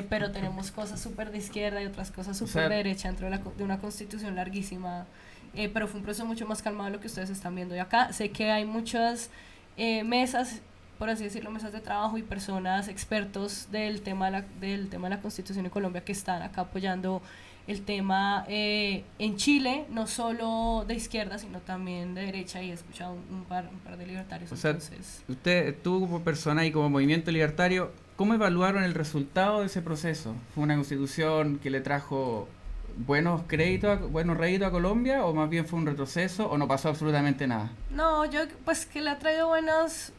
pero tenemos cosas súper de izquierda y otras cosas súper de derecha dentro de una Constitución larguísima, pero fue un proceso mucho más calmado de lo que ustedes están viendo. Y acá sé que hay muchas mesas, por así decirlo, mesas de trabajo y personas expertos del tema de la Constitución en Colombia que están acá apoyando el tema en Chile, no solo de izquierda, sino también de derecha, y he escuchado un par de libertarios. O sea, tú como persona y como movimiento libertario, ¿cómo evaluaron el resultado de ese proceso? ¿Fue una constitución que le trajo buenos réditos a Colombia, o más bien fue un retroceso, o no pasó absolutamente nada? No, yo pues que le ha traído buenas...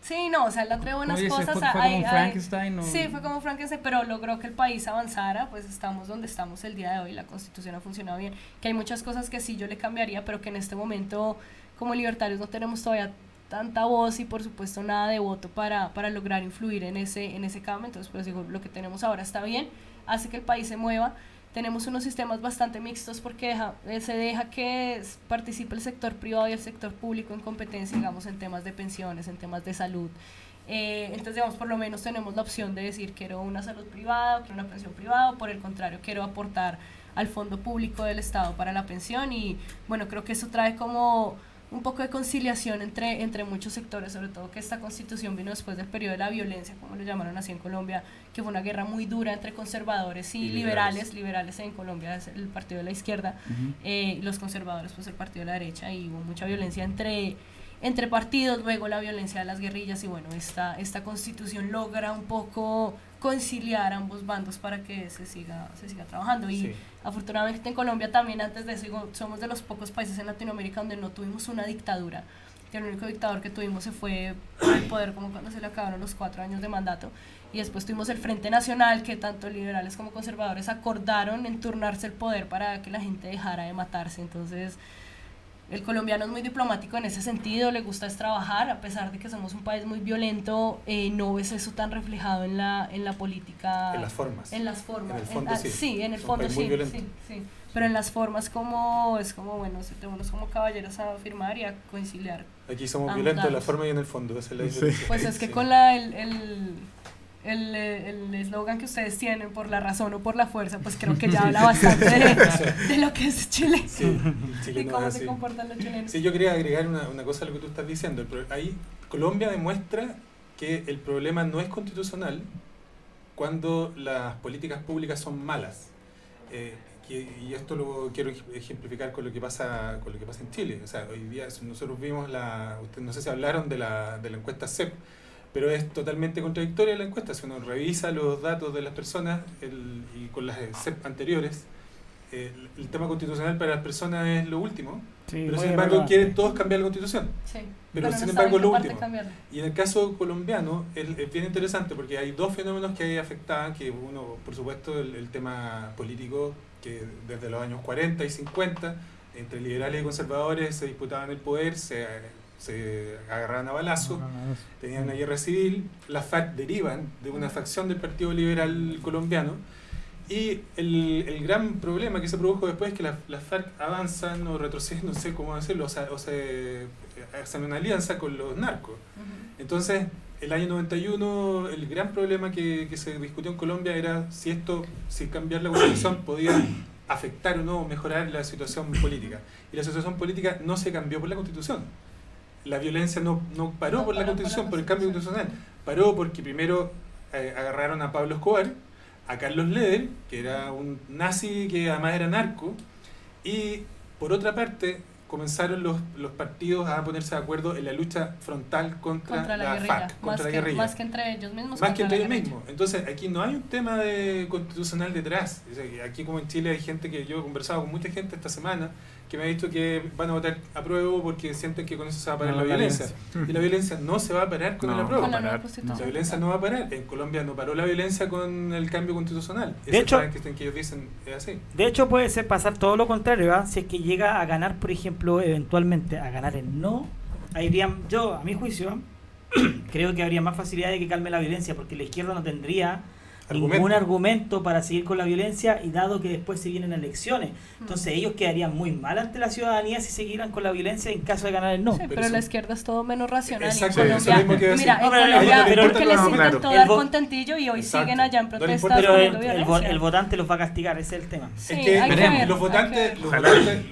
Sí, no, o sea, le trae buenas cosas. ¿Fue como Frankenstein? Sí, fue como Frankenstein, pero logró que el país avanzara, pues estamos donde estamos el día de hoy, la Constitución ha funcionado bien, que hay muchas cosas que sí yo le cambiaría, pero que en este momento como libertarios no tenemos todavía tanta voz y por supuesto nada de voto para lograr influir en ese cambio. Entonces pues digo, lo que tenemos ahora está bien, hace que el país se mueva. Tenemos unos sistemas bastante mixtos porque se deja que participe el sector privado y el sector público en competencia, digamos, en temas de pensiones, en temas de salud. Entonces, digamos, por lo menos tenemos la opción de decir quiero una salud privada, quiero una pensión privada, o por el contrario, quiero aportar al fondo público del Estado para la pensión. Y bueno, creo que eso trae como un poco de conciliación entre muchos sectores, sobre todo que esta constitución vino después del periodo de la violencia, como lo llamaron así en Colombia, que fue una guerra muy dura entre conservadores y liberales en Colombia es el partido de la izquierda, los conservadores pues el partido de la derecha, y hubo mucha violencia entre partidos, luego la violencia de las guerrillas, y bueno, esta constitución logra un poco conciliar ambos bandos para que se siga trabajando. Y afortunadamente en Colombia también, antes de eso, somos de los pocos países en Latinoamérica donde no tuvimos una dictadura, que el único dictador que tuvimos se fue por el poder como cuando se le acabaron los 4 años de mandato, y después tuvimos el Frente Nacional, que tanto liberales como conservadores acordaron en turnarse el poder para que la gente dejara de matarse. Entonces el colombiano es muy diplomático en ese sentido, le gusta es trabajar, a pesar de que somos un país muy violento, no ves eso tan reflejado en la política. En las formas. En las formas. En el fondo sí. Sí, en el fondo sí, sí. Pero en las formas es como, bueno, tenemos como caballeros a firmar y a conciliar. Aquí somos violentos en la forma y en el fondo, esa es la diferencia. Pues es que con el eslogan que ustedes tienen, por la razón o por la fuerza, pues creo que ya habla bastante de lo que es Chile, y cómo se comportan los chilenos. Sí, yo quería agregar una cosa a lo que tú estás diciendo. Ahí Colombia demuestra que el problema no es constitucional cuando las políticas públicas son malas. Y esto lo quiero ejemplificar con lo que pasa en Chile. O sea, hoy día nosotros vimos no sé si hablaron de la encuesta CEP, pero es totalmente contradictoria la encuesta. Si uno revisa los datos de las personas y con las CEP anteriores, el tema constitucional para las personas es lo último, Sí, pero sin embargo quieren todos cambiar la constitución. Sí, Pero no sin embargo saben lo qué parte último. cambiarla. Y en el caso colombiano es bien interesante porque hay dos fenómenos que ahí afectaban, que uno, por supuesto, el tema político, que desde los años 40 y 50, entre liberales y conservadores se disputaban el poder, se agarraban a balazos, tenían una guerra civil, las FARC derivan de una facción del Partido Liberal colombiano, y el gran problema que se produjo después es que las FARC avanzan o retroceden, no sé cómo decirlo, o se hacen una alianza con los narcos. Entonces, el año 91, el gran problema que se discutió en Colombia era si cambiar la constitución podía afectar o no, mejorar la situación política. Y la situación política no se cambió por la constitución. La violencia no paró por la constitución, por el cambio constitucional. Paró porque primero agarraron a Pablo Escobar, a Carlos Leder, que era un nazi que además era narco, y por otra parte comenzaron los partidos a ponerse de acuerdo en la lucha frontal contra la FARC, contra la guerrilla. Más que entre ellos mismos. Más que entre ellos mismos. Entonces, aquí no hay un tema constitucional detrás. O sea, aquí como en Chile hay gente que yo he conversado con mucha gente esta semana que me ha dicho que van a votar apruebo porque sienten que con eso se va a parar la violencia. Y la violencia no se va a parar con el apruebo. La violencia no va a parar. En Colombia no paró la violencia con el cambio constitucional. De hecho, que ellos dicen es así. De hecho, puede ser pasar todo lo contrario, ¿eh? Si es que llega a ganar, por ejemplo, eventualmente a ganar el no, yo, a mi juicio, creo que habría más facilidad de que calme la violencia, porque la izquierda no tendría ningún argumento para seguir con la violencia, y dado que después se vienen elecciones, entonces ellos quedarían muy mal ante la ciudadanía si siguieran con la violencia en caso de ganar el no. Sí, pero la izquierda es todo menos racional. Exacto, en Colombia, mira, en Colombia porque les intentó dar contentillo y hoy siguen allá en protestas. Pero el votante los va a castigar, ese es el tema. Sí, es que los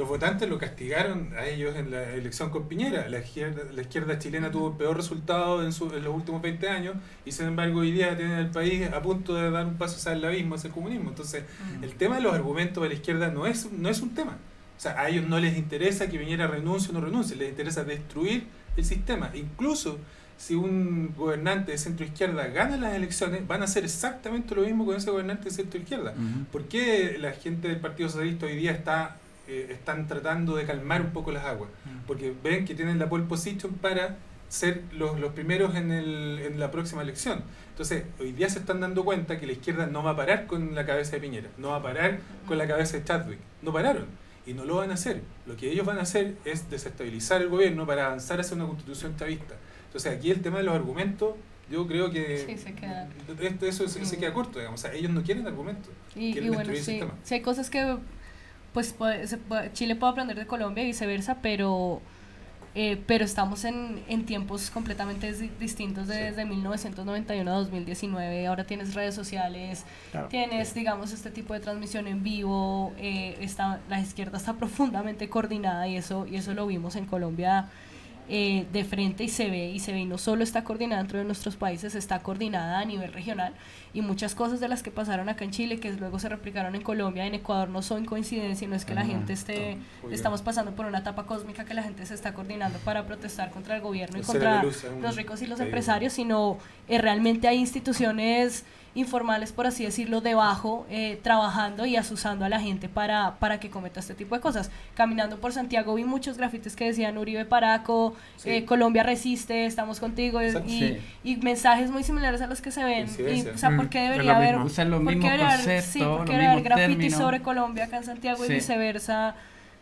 votantes lo castigaron a ellos en la elección con Piñera. La izquierda chilena tuvo el peor resultado en los últimos 20 años, y sin embargo hoy día tienen el país a punto de dar un paso hacia el abismo, hacia el comunismo. Entonces, el tema de los argumentos de la izquierda no es un tema. O sea, a ellos no les interesa que Piñera renuncie o no renuncie, les interesa destruir el sistema. Incluso si un gobernante de centro izquierda gana las elecciones, van a hacer exactamente lo mismo con ese gobernante de centro izquierda. ¿Por qué la gente del Partido Socialista hoy día están tratando de calmar un poco las aguas? Porque ven que tienen la pole position para ser los primeros en la próxima elección. Entonces, hoy día se están dando cuenta que la izquierda no va a parar con la cabeza de Piñera, no va a parar con la cabeza de Chadwick. No pararon y no lo van a hacer. Lo que ellos van a hacer es desestabilizar el gobierno para avanzar hacia una constitución chavista. Entonces, aquí el tema de los argumentos, yo creo que sí, se queda. Se queda corto, digamos. O sea, ellos no quieren argumentos. Y bueno, sí hay cosas que pues Chile puede aprender de Colombia y viceversa, pero estamos en tiempos completamente distintos desde 1991 a 2019. Ahora tienes redes sociales, tienes, digamos, este tipo de transmisión en vivo, la izquierda está profundamente coordinada, y eso lo vimos en Colombia de frente, y se ve, y no solo está coordinada dentro de nuestros países, está coordinada a nivel regional, y muchas cosas de las que pasaron acá en Chile, que luego se replicaron en Colombia, en Ecuador, no son coincidencia, no es que la gente estamos pasando por una etapa cósmica que la gente se está coordinando para protestar contra el gobierno y contra los ricos y los empresarios, sino realmente hay instituciones informales, por así decirlo, debajo, trabajando y asusando a la gente para que cometa este tipo de cosas. Caminando por Santiago vi muchos grafitis que decían Uribe Paraco, Colombia resiste, estamos contigo, y mensajes muy similares a los que se ven. Y, o sea, ¿por qué debería haber usar los mismos conceptos, porque debería haber grafitis sobre Colombia acá en Santiago y viceversa?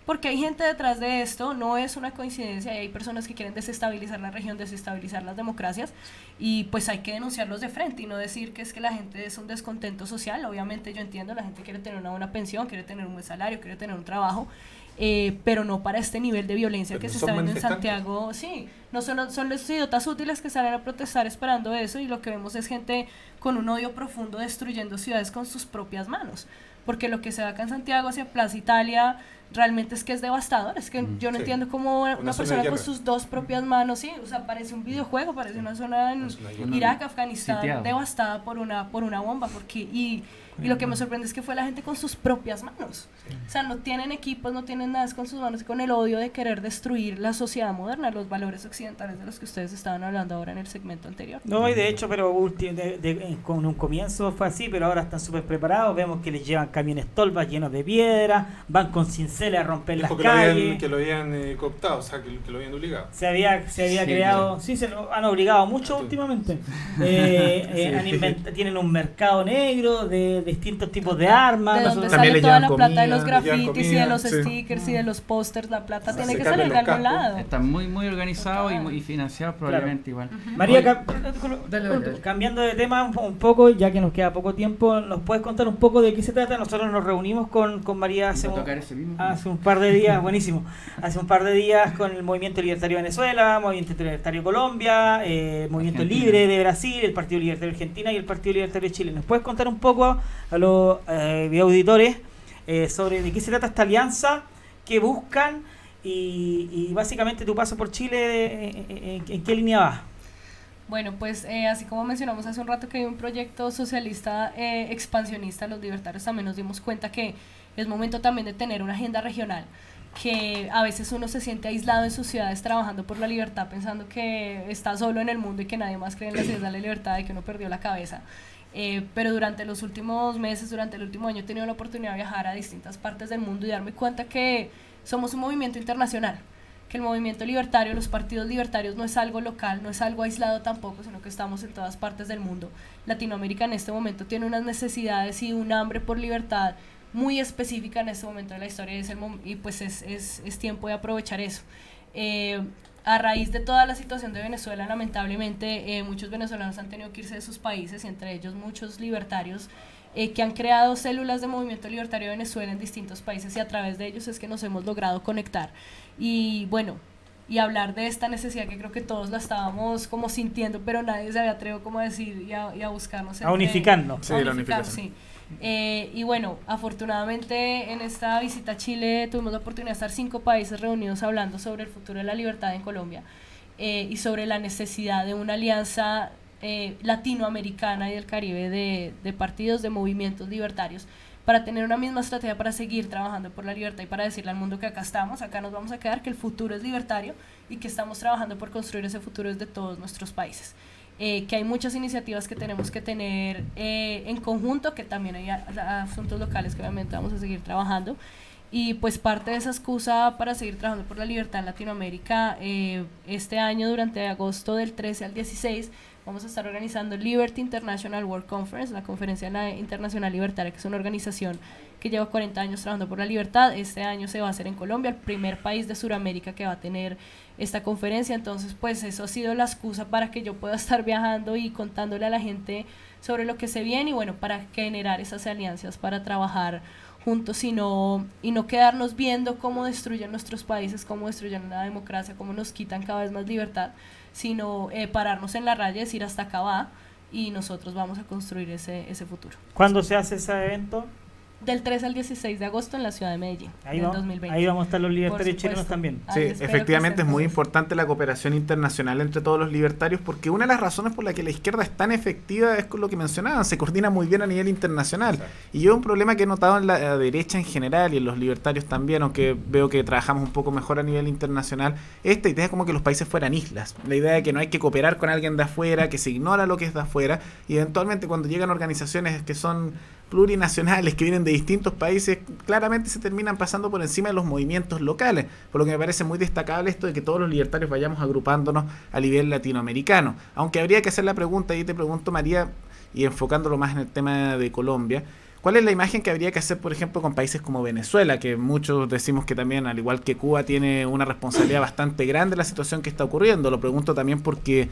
porque hay gente detrás de esto, no es una coincidencia, y hay personas que quieren desestabilizar la región, desestabilizar las democracias, y pues hay que denunciarlos de frente y no decir que es que la gente es un descontento social. Obviamente yo entiendo, la gente quiere tener una buena pensión, quiere tener un buen salario, quiere tener un trabajo, pero no para este nivel de violencia pero que no se son está viendo en manifestantes. Santiago. Sí, no son los idiotas útiles que salen a protestar esperando eso, y lo que vemos es gente con un odio profundo destruyendo ciudades con sus propias manos, porque lo que se ve acá en Santiago hacia Plaza Italia realmente es que es devastador. Es que yo no sí. entiendo cómo una zona de persona con guerra. sus dos propias manos, sí, o sea, parece un videojuego, parece una zona en Una zona de guerra. Irak, Afganistán, Sitiado. devastada por una bomba, porque y lo que me sorprende es que fue la gente con sus propias manos. O sea, no tienen equipos, no tienen nada, es con sus manos, con el odio de querer destruir la sociedad moderna, los valores occidentales de los que ustedes estaban hablando ahora en el segmento anterior. No, y de hecho, pero con un comienzo fue así, pero ahora están súper preparados. Vemos que les llevan camiones tolvas llenos de piedra, van con cinceles a romper las Dijo calles. que lo habían cooptado, o sea, que lo habían obligado. Se había creado, sí, se lo han obligado mucho últimamente. Tienen un mercado negro de distintos tipos de armas. De donde Nosotros también sale le toda llevan la plata de los comida, le llevan grafitis y de comida, los sí. stickers y de los pósters, la plata tiene que Secarle salir de los algún cascos. lado. Está muy, muy organizado y financiado probablemente igual. María, Oye, dale. cambiando de tema un poco, ya que nos queda poco tiempo, ¿nos puedes contar un poco de qué se trata? Nosotros nos reunimos con María hace un par de días, buenísimo, hace un par de días con el Movimiento Libertario Venezuela, Movimiento Libertario Colombia, Movimiento Argentina. Libre de Brasil, el Partido Libertario Argentina y el Partido Libertario de Chile. ¿Nos puedes contar un poco a los auditores sobre de qué se trata esta alianza, qué buscan y básicamente tu paso por Chile, en qué línea va? Bueno, pues así como mencionamos hace un rato que hay un proyecto socialista expansionista, los libertarios también nos dimos cuenta que es momento también de tener una agenda regional, que a veces uno se siente aislado en sus ciudades trabajando por la libertad, pensando que está solo en el mundo y que nadie más cree en las ideas de la libertad y que uno perdió la cabeza. Pero durante los últimos meses, durante el último año he tenido la oportunidad de viajar a distintas partes del mundo y darme cuenta que somos un movimiento internacional, que el movimiento libertario, los partidos libertarios no es algo local, no es algo aislado tampoco, sino que estamos en todas partes del mundo. Latinoamérica en este momento tiene unas necesidades y un hambre por libertad muy específica en este momento de la historia y pues es tiempo de aprovechar eso. A raíz de toda la situación de Venezuela, lamentablemente muchos venezolanos han tenido que irse de sus países, y entre ellos muchos libertarios que han creado células de movimiento libertario de Venezuela en distintos países, y a través de ellos es que nos hemos logrado conectar y bueno, y hablar de esta necesidad que creo que todos la estábamos como sintiendo, pero nadie se había atrevido como a decir y a buscarnos. A unificarnos. Sí, la unificación. Sí. Y bueno, afortunadamente en esta visita a Chile tuvimos la oportunidad de estar 5 países reunidos hablando sobre el futuro de la libertad en Colombia y sobre la necesidad de una alianza latinoamericana y del Caribe de partidos, de movimientos libertarios, para tener una misma estrategia para seguir trabajando por la libertad y para decirle al mundo que acá estamos, acá nos vamos a quedar, que el futuro es libertario y que estamos trabajando por construir ese futuro desde todos nuestros países. Que hay muchas iniciativas que tenemos que tener en conjunto, que también hay asuntos locales que obviamente vamos a seguir trabajando, y pues parte de esa excusa para seguir trabajando por la libertad en Latinoamérica, este año durante agosto del 13 al 16 vamos a estar organizando Liberty International World Conference, la conferencia internacional libertaria, que es una organización que lleva 40 años trabajando por la libertad. Este año se va a hacer en Colombia, el primer país de Sudamérica que va a tener esta conferencia. Entonces pues eso ha sido la excusa para que yo pueda estar viajando y contándole a la gente sobre lo que se viene, y bueno, para generar esas alianzas para trabajar juntos y no quedarnos viendo cómo destruyen nuestros países, cómo destruyen la democracia, cómo nos quitan cada vez más libertad, sino pararnos en la raya y decir hasta acá va, y nosotros vamos a construir ese futuro. ¿Cuándo se hace ese evento? Del 3 al 16 de agosto en la ciudad de Medellín, Ahí, en no, 2020. ahí vamos a estar los libertarios Por chilenos supuesto. también. Sí, Ahí espero efectivamente que es muy estén importante la cooperación internacional entre todos los libertarios, porque una de las razones por la que la izquierda es tan efectiva es con lo que mencionaban, se coordina muy bien a nivel internacional. Exacto. Y yo un problema que he notado en la derecha en general y en los libertarios también, aunque veo que trabajamos un poco mejor a nivel internacional, esta idea es como que los países fueran islas. La idea de que no hay que cooperar con alguien de afuera, que se ignora lo que es de afuera, y eventualmente cuando llegan organizaciones que son plurinacionales, que vienen de distintos países, claramente se terminan pasando por encima de los movimientos locales, por lo que me parece muy destacable esto de que todos los libertarios vayamos agrupándonos a nivel latinoamericano. Aunque habría que hacer la pregunta, y te pregunto, María, y enfocándolo más en el tema de Colombia, ¿Cuál es la imagen que habría que hacer, por ejemplo, con países como Venezuela, que muchos decimos que también, al igual que Cuba, tiene una responsabilidad bastante grande en la situación que está ocurriendo? Lo pregunto también porque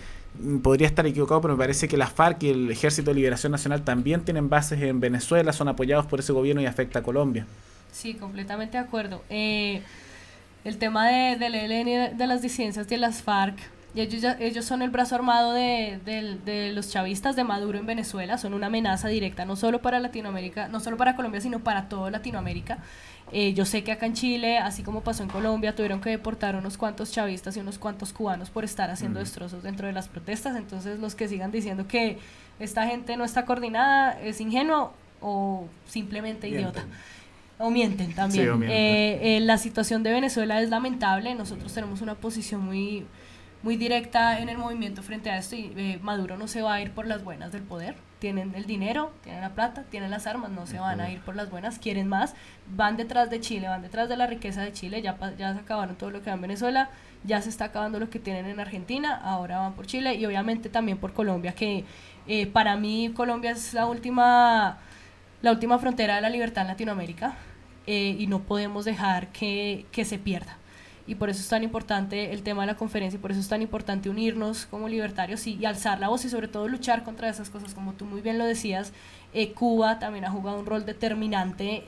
podría estar equivocado, pero me parece que la FARC y el Ejército de Liberación Nacional también tienen bases en Venezuela, son apoyados por ese gobierno y afecta a Colombia. Sí, completamente de acuerdo. El tema del ELN, de las disidencias de las FARC, y ellos son el brazo armado de los chavistas de Maduro en Venezuela, son una amenaza directa no solo para Latinoamérica, no solo para Colombia, sino para toda Latinoamérica. Yo sé que acá en Chile, así como pasó en Colombia, tuvieron que deportar unos cuantos chavistas y unos cuantos cubanos por estar haciendo destrozos dentro de las protestas. Entonces, los que sigan diciendo que esta gente no está coordinada es ingenuo o simplemente idiota. O mienten también. Sí, o mienten. La situación de Venezuela es lamentable. Nosotros tenemos una posición muy directa en el movimiento frente a esto, y Maduro no se va a ir por las buenas del poder. Tienen el dinero, tienen la plata, tienen las armas, no se van a ir por las buenas, quieren más, van detrás de Chile, van detrás de la riqueza de Chile. Ya se acabaron todo lo que da en Venezuela, ya se está acabando lo que tienen en Argentina, ahora van por Chile y obviamente también por Colombia, que para mí Colombia es la última frontera de la libertad en Latinoamérica, y no podemos dejar que se pierda. Y por eso es tan importante el tema de la conferencia, y por eso es tan importante unirnos como libertarios y alzar la voz, y sobre todo luchar contra esas cosas, como tú muy bien lo decías. Cuba también ha jugado un rol determinante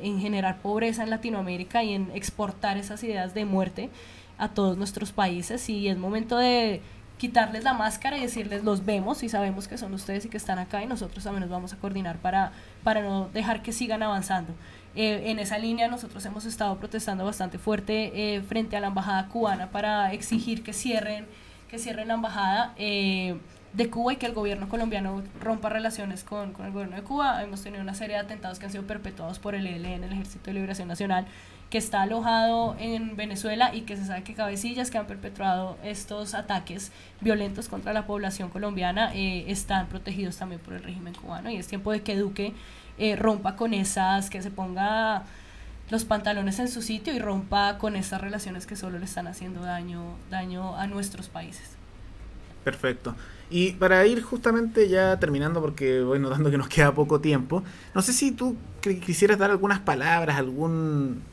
en generar pobreza en Latinoamérica y en exportar esas ideas de muerte a todos nuestros países, y es momento de quitarles la máscara y decirles: los vemos y sabemos que son ustedes y que están acá, y nosotros también nos vamos a coordinar para no dejar que sigan avanzando. En esa línea nosotros hemos estado protestando bastante fuerte frente a la embajada cubana para exigir que cierren la embajada de Cuba, y que el gobierno colombiano rompa relaciones con el gobierno de Cuba. Hemos tenido una serie de atentados que han sido perpetuados por el ELN, el Ejército de Liberación Nacional, que está alojado en Venezuela, y que se sabe que cabecillas que han perpetrado estos ataques violentos contra la población colombiana están protegidos también por el régimen cubano, y es tiempo de que Duque rompa con esas, que se ponga los pantalones en su sitio y rompa con esas relaciones que solo le están haciendo daño a nuestros países. Perfecto. Y para ir justamente ya terminando, porque voy notando que nos queda poco tiempo, no sé si tú quisieras dar algunas palabras, algún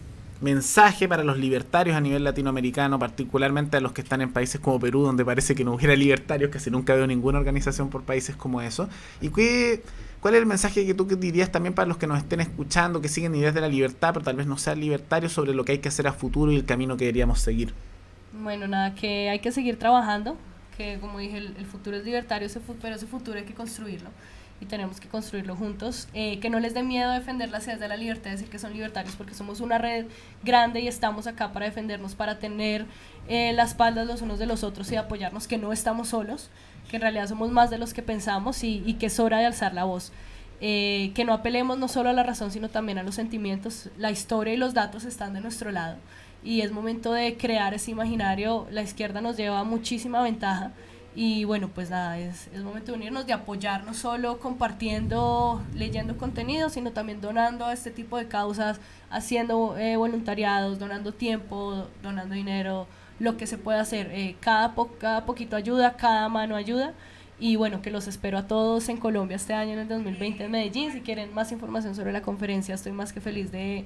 mensaje para los libertarios a nivel latinoamericano, particularmente a los que están en países como Perú, donde parece que no hubiera libertarios, casi nunca veo ninguna organización por países como eso. ¿Y cuál es el mensaje que tú dirías también para los que nos estén escuchando, que siguen ideas de la libertad, pero tal vez no sean libertarios, sobre lo que hay que hacer a futuro y el camino que deberíamos seguir? Bueno, nada, que hay que seguir trabajando, que como dije, el futuro es libertario, pero ese futuro hay que construirlo, y tenemos que construirlo juntos. Que no les dé miedo defender las ideas de la libertad, decir que son libertarios, porque somos una red grande y estamos acá para defendernos, para tener las espaldas los unos de los otros y apoyarnos, que no estamos solos, que en realidad somos más de los que pensamos, y que es hora de alzar la voz. Que no apelemos no solo a la razón, sino también a los sentimientos. La historia y los datos están de nuestro lado, y es momento de crear ese imaginario. La izquierda nos lleva muchísima ventaja, y bueno, pues nada, es momento de unirnos, de apoyar, no solo compartiendo, leyendo contenido, sino también donando a este tipo de causas, haciendo voluntariados, donando tiempo, donando dinero, lo que se pueda hacer. Cada poquito ayuda, cada mano ayuda. Y bueno, que los espero a todos en Colombia este año, en el 2020, en Medellín. Si quieren más información sobre la conferencia, estoy más que feliz de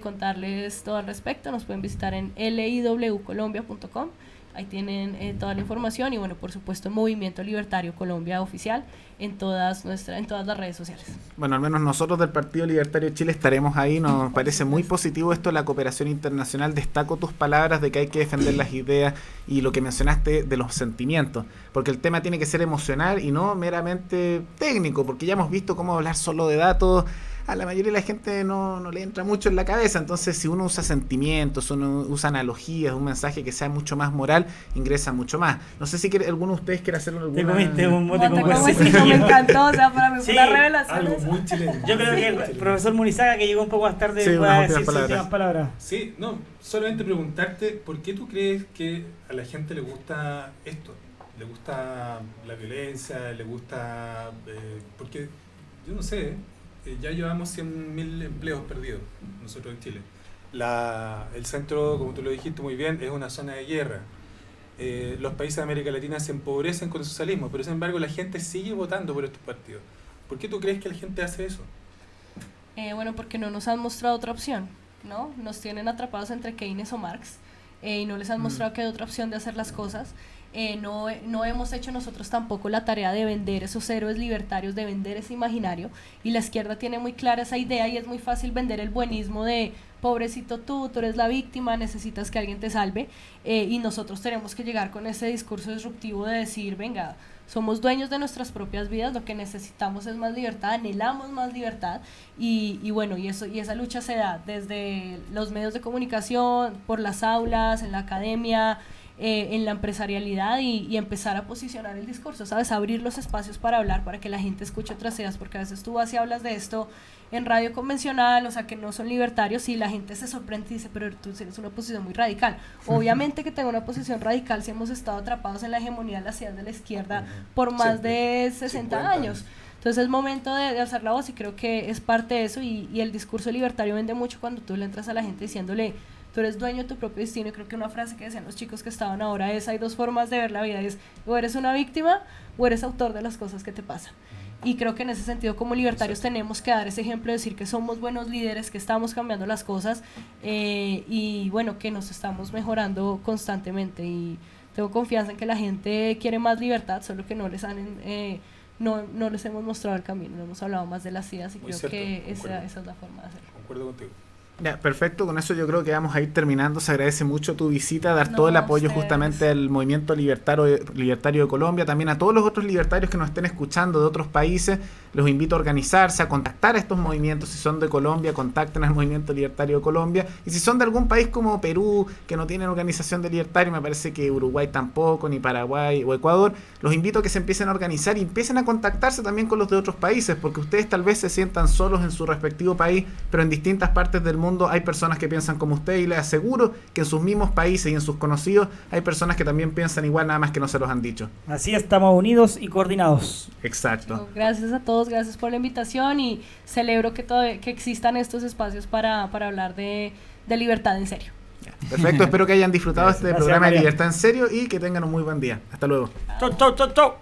contarles todo al respecto. Nos pueden visitar en liwcolombia.com. Ahí tienen toda la información, y bueno, por supuesto, Movimiento Libertario Colombia Oficial en todas las redes sociales. Bueno, al menos nosotros del Partido Libertario de Chile estaremos ahí. Nos parece muy positivo esto de la cooperación internacional. Destaco tus palabras de que hay que defender las ideas y lo que mencionaste de los sentimientos, porque el tema tiene que ser emocional y no meramente técnico, porque ya hemos visto cómo hablar solo de datos a la mayoría de la gente no le entra mucho en la cabeza. Entonces, si uno usa sentimientos, uno usa analogías, un mensaje que sea mucho más moral, ingresa mucho más. No sé si alguno de ustedes quiere hacer alguna... Te comiste un mote con huesillo. Me encantó, o sea, para mí fue una revelación. Algo muy chileno. Yo creo que el profesor Munizaga, que llegó un poco más tarde, sí, pueda decir sus últimas palabras. Sí, no, solamente preguntarte, ¿por qué tú crees que a la gente le gusta esto? ¿Le gusta la violencia? ¿Le gusta...? Porque, yo no sé, ya llevamos 100.000 empleos perdidos nosotros en Chile. El centro, como tú lo dijiste muy bien, es una zona de guerra. Los países de América Latina se empobrecen con el socialismo, pero sin embargo la gente sigue votando por estos partidos. ¿Por qué tú crees que la gente hace eso? Bueno, porque no nos han mostrado otra opción, ¿no? Nos tienen atrapados entre Keynes o Marx y no les han mostrado que hay otra opción de hacer las cosas. No hemos hecho nosotros tampoco la tarea de vender esos héroes libertarios, de vender ese imaginario, y la izquierda tiene muy clara esa idea y es muy fácil vender el buenismo de pobrecito tú eres la víctima, necesitas que alguien te salve, y nosotros tenemos que llegar con ese discurso disruptivo de decir, venga, somos dueños de nuestras propias vidas, lo que necesitamos es más libertad, anhelamos más libertad, y bueno, y esa lucha se da desde los medios de comunicación, por las aulas, en la academia, en la empresarialidad, y empezar a posicionar el discurso, ¿sabes? Abrir los espacios para hablar, para que la gente escuche otras ideas, porque a veces tú vas y hablas de esto en radio convencional, o sea, que no son libertarios, y la gente se sorprende y dice, pero tú tienes una posición muy radical. Obviamente que tengo una posición radical si hemos estado atrapados en la hegemonía de las ideas de la izquierda por más de 60 años. Entonces es momento de alzar la voz, y creo que es parte de eso, y el discurso libertario vende mucho cuando tú le entras a la gente diciéndole, tú eres dueño de tu propio destino. Y creo que una frase que decían los chicos que estaban ahora es, hay dos formas de ver la vida, es o eres una víctima o eres autor de las cosas que te pasan. Y creo que en ese sentido, como libertarios, tenemos que dar ese ejemplo de decir que somos buenos líderes, que estamos cambiando las cosas, y bueno, que nos estamos mejorando constantemente, y tengo confianza en que la gente quiere más libertad, solo que no les hemos mostrado el camino, no hemos hablado más de las ideas, y creo que esa es la forma de hacerlo. Concuerdo contigo. Ya, perfecto, con eso yo creo que vamos a ir terminando. Se agradece mucho tu visita, dar todo el apoyo justamente al movimiento libertario de Colombia, también a todos los otros libertarios que nos estén escuchando de otros países. Los invito a organizarse, a contactar a estos movimientos. Si son de Colombia, contacten al movimiento libertario de Colombia, y si son de algún país como Perú, que no tienen organización de libertario, me parece que Uruguay tampoco, ni Paraguay o Ecuador, los invito a que se empiecen a organizar y empiecen a contactarse también con los de otros países, porque ustedes tal vez se sientan solos en su respectivo país, pero en distintas partes del mundo hay personas que piensan como usted, y les aseguro que en sus mismos países y en sus conocidos hay personas que también piensan igual, nada más que no se los han dicho. Así estamos unidos y coordinados. Exacto. Gracias a todos, gracias por la invitación, y celebro que existan estos espacios para hablar de libertad en serio. Perfecto, espero que hayan disfrutado Gracias, programa María. de Libertad en Serio, y que tengan un muy buen día. Hasta luego. Chau, chau, chau, chau.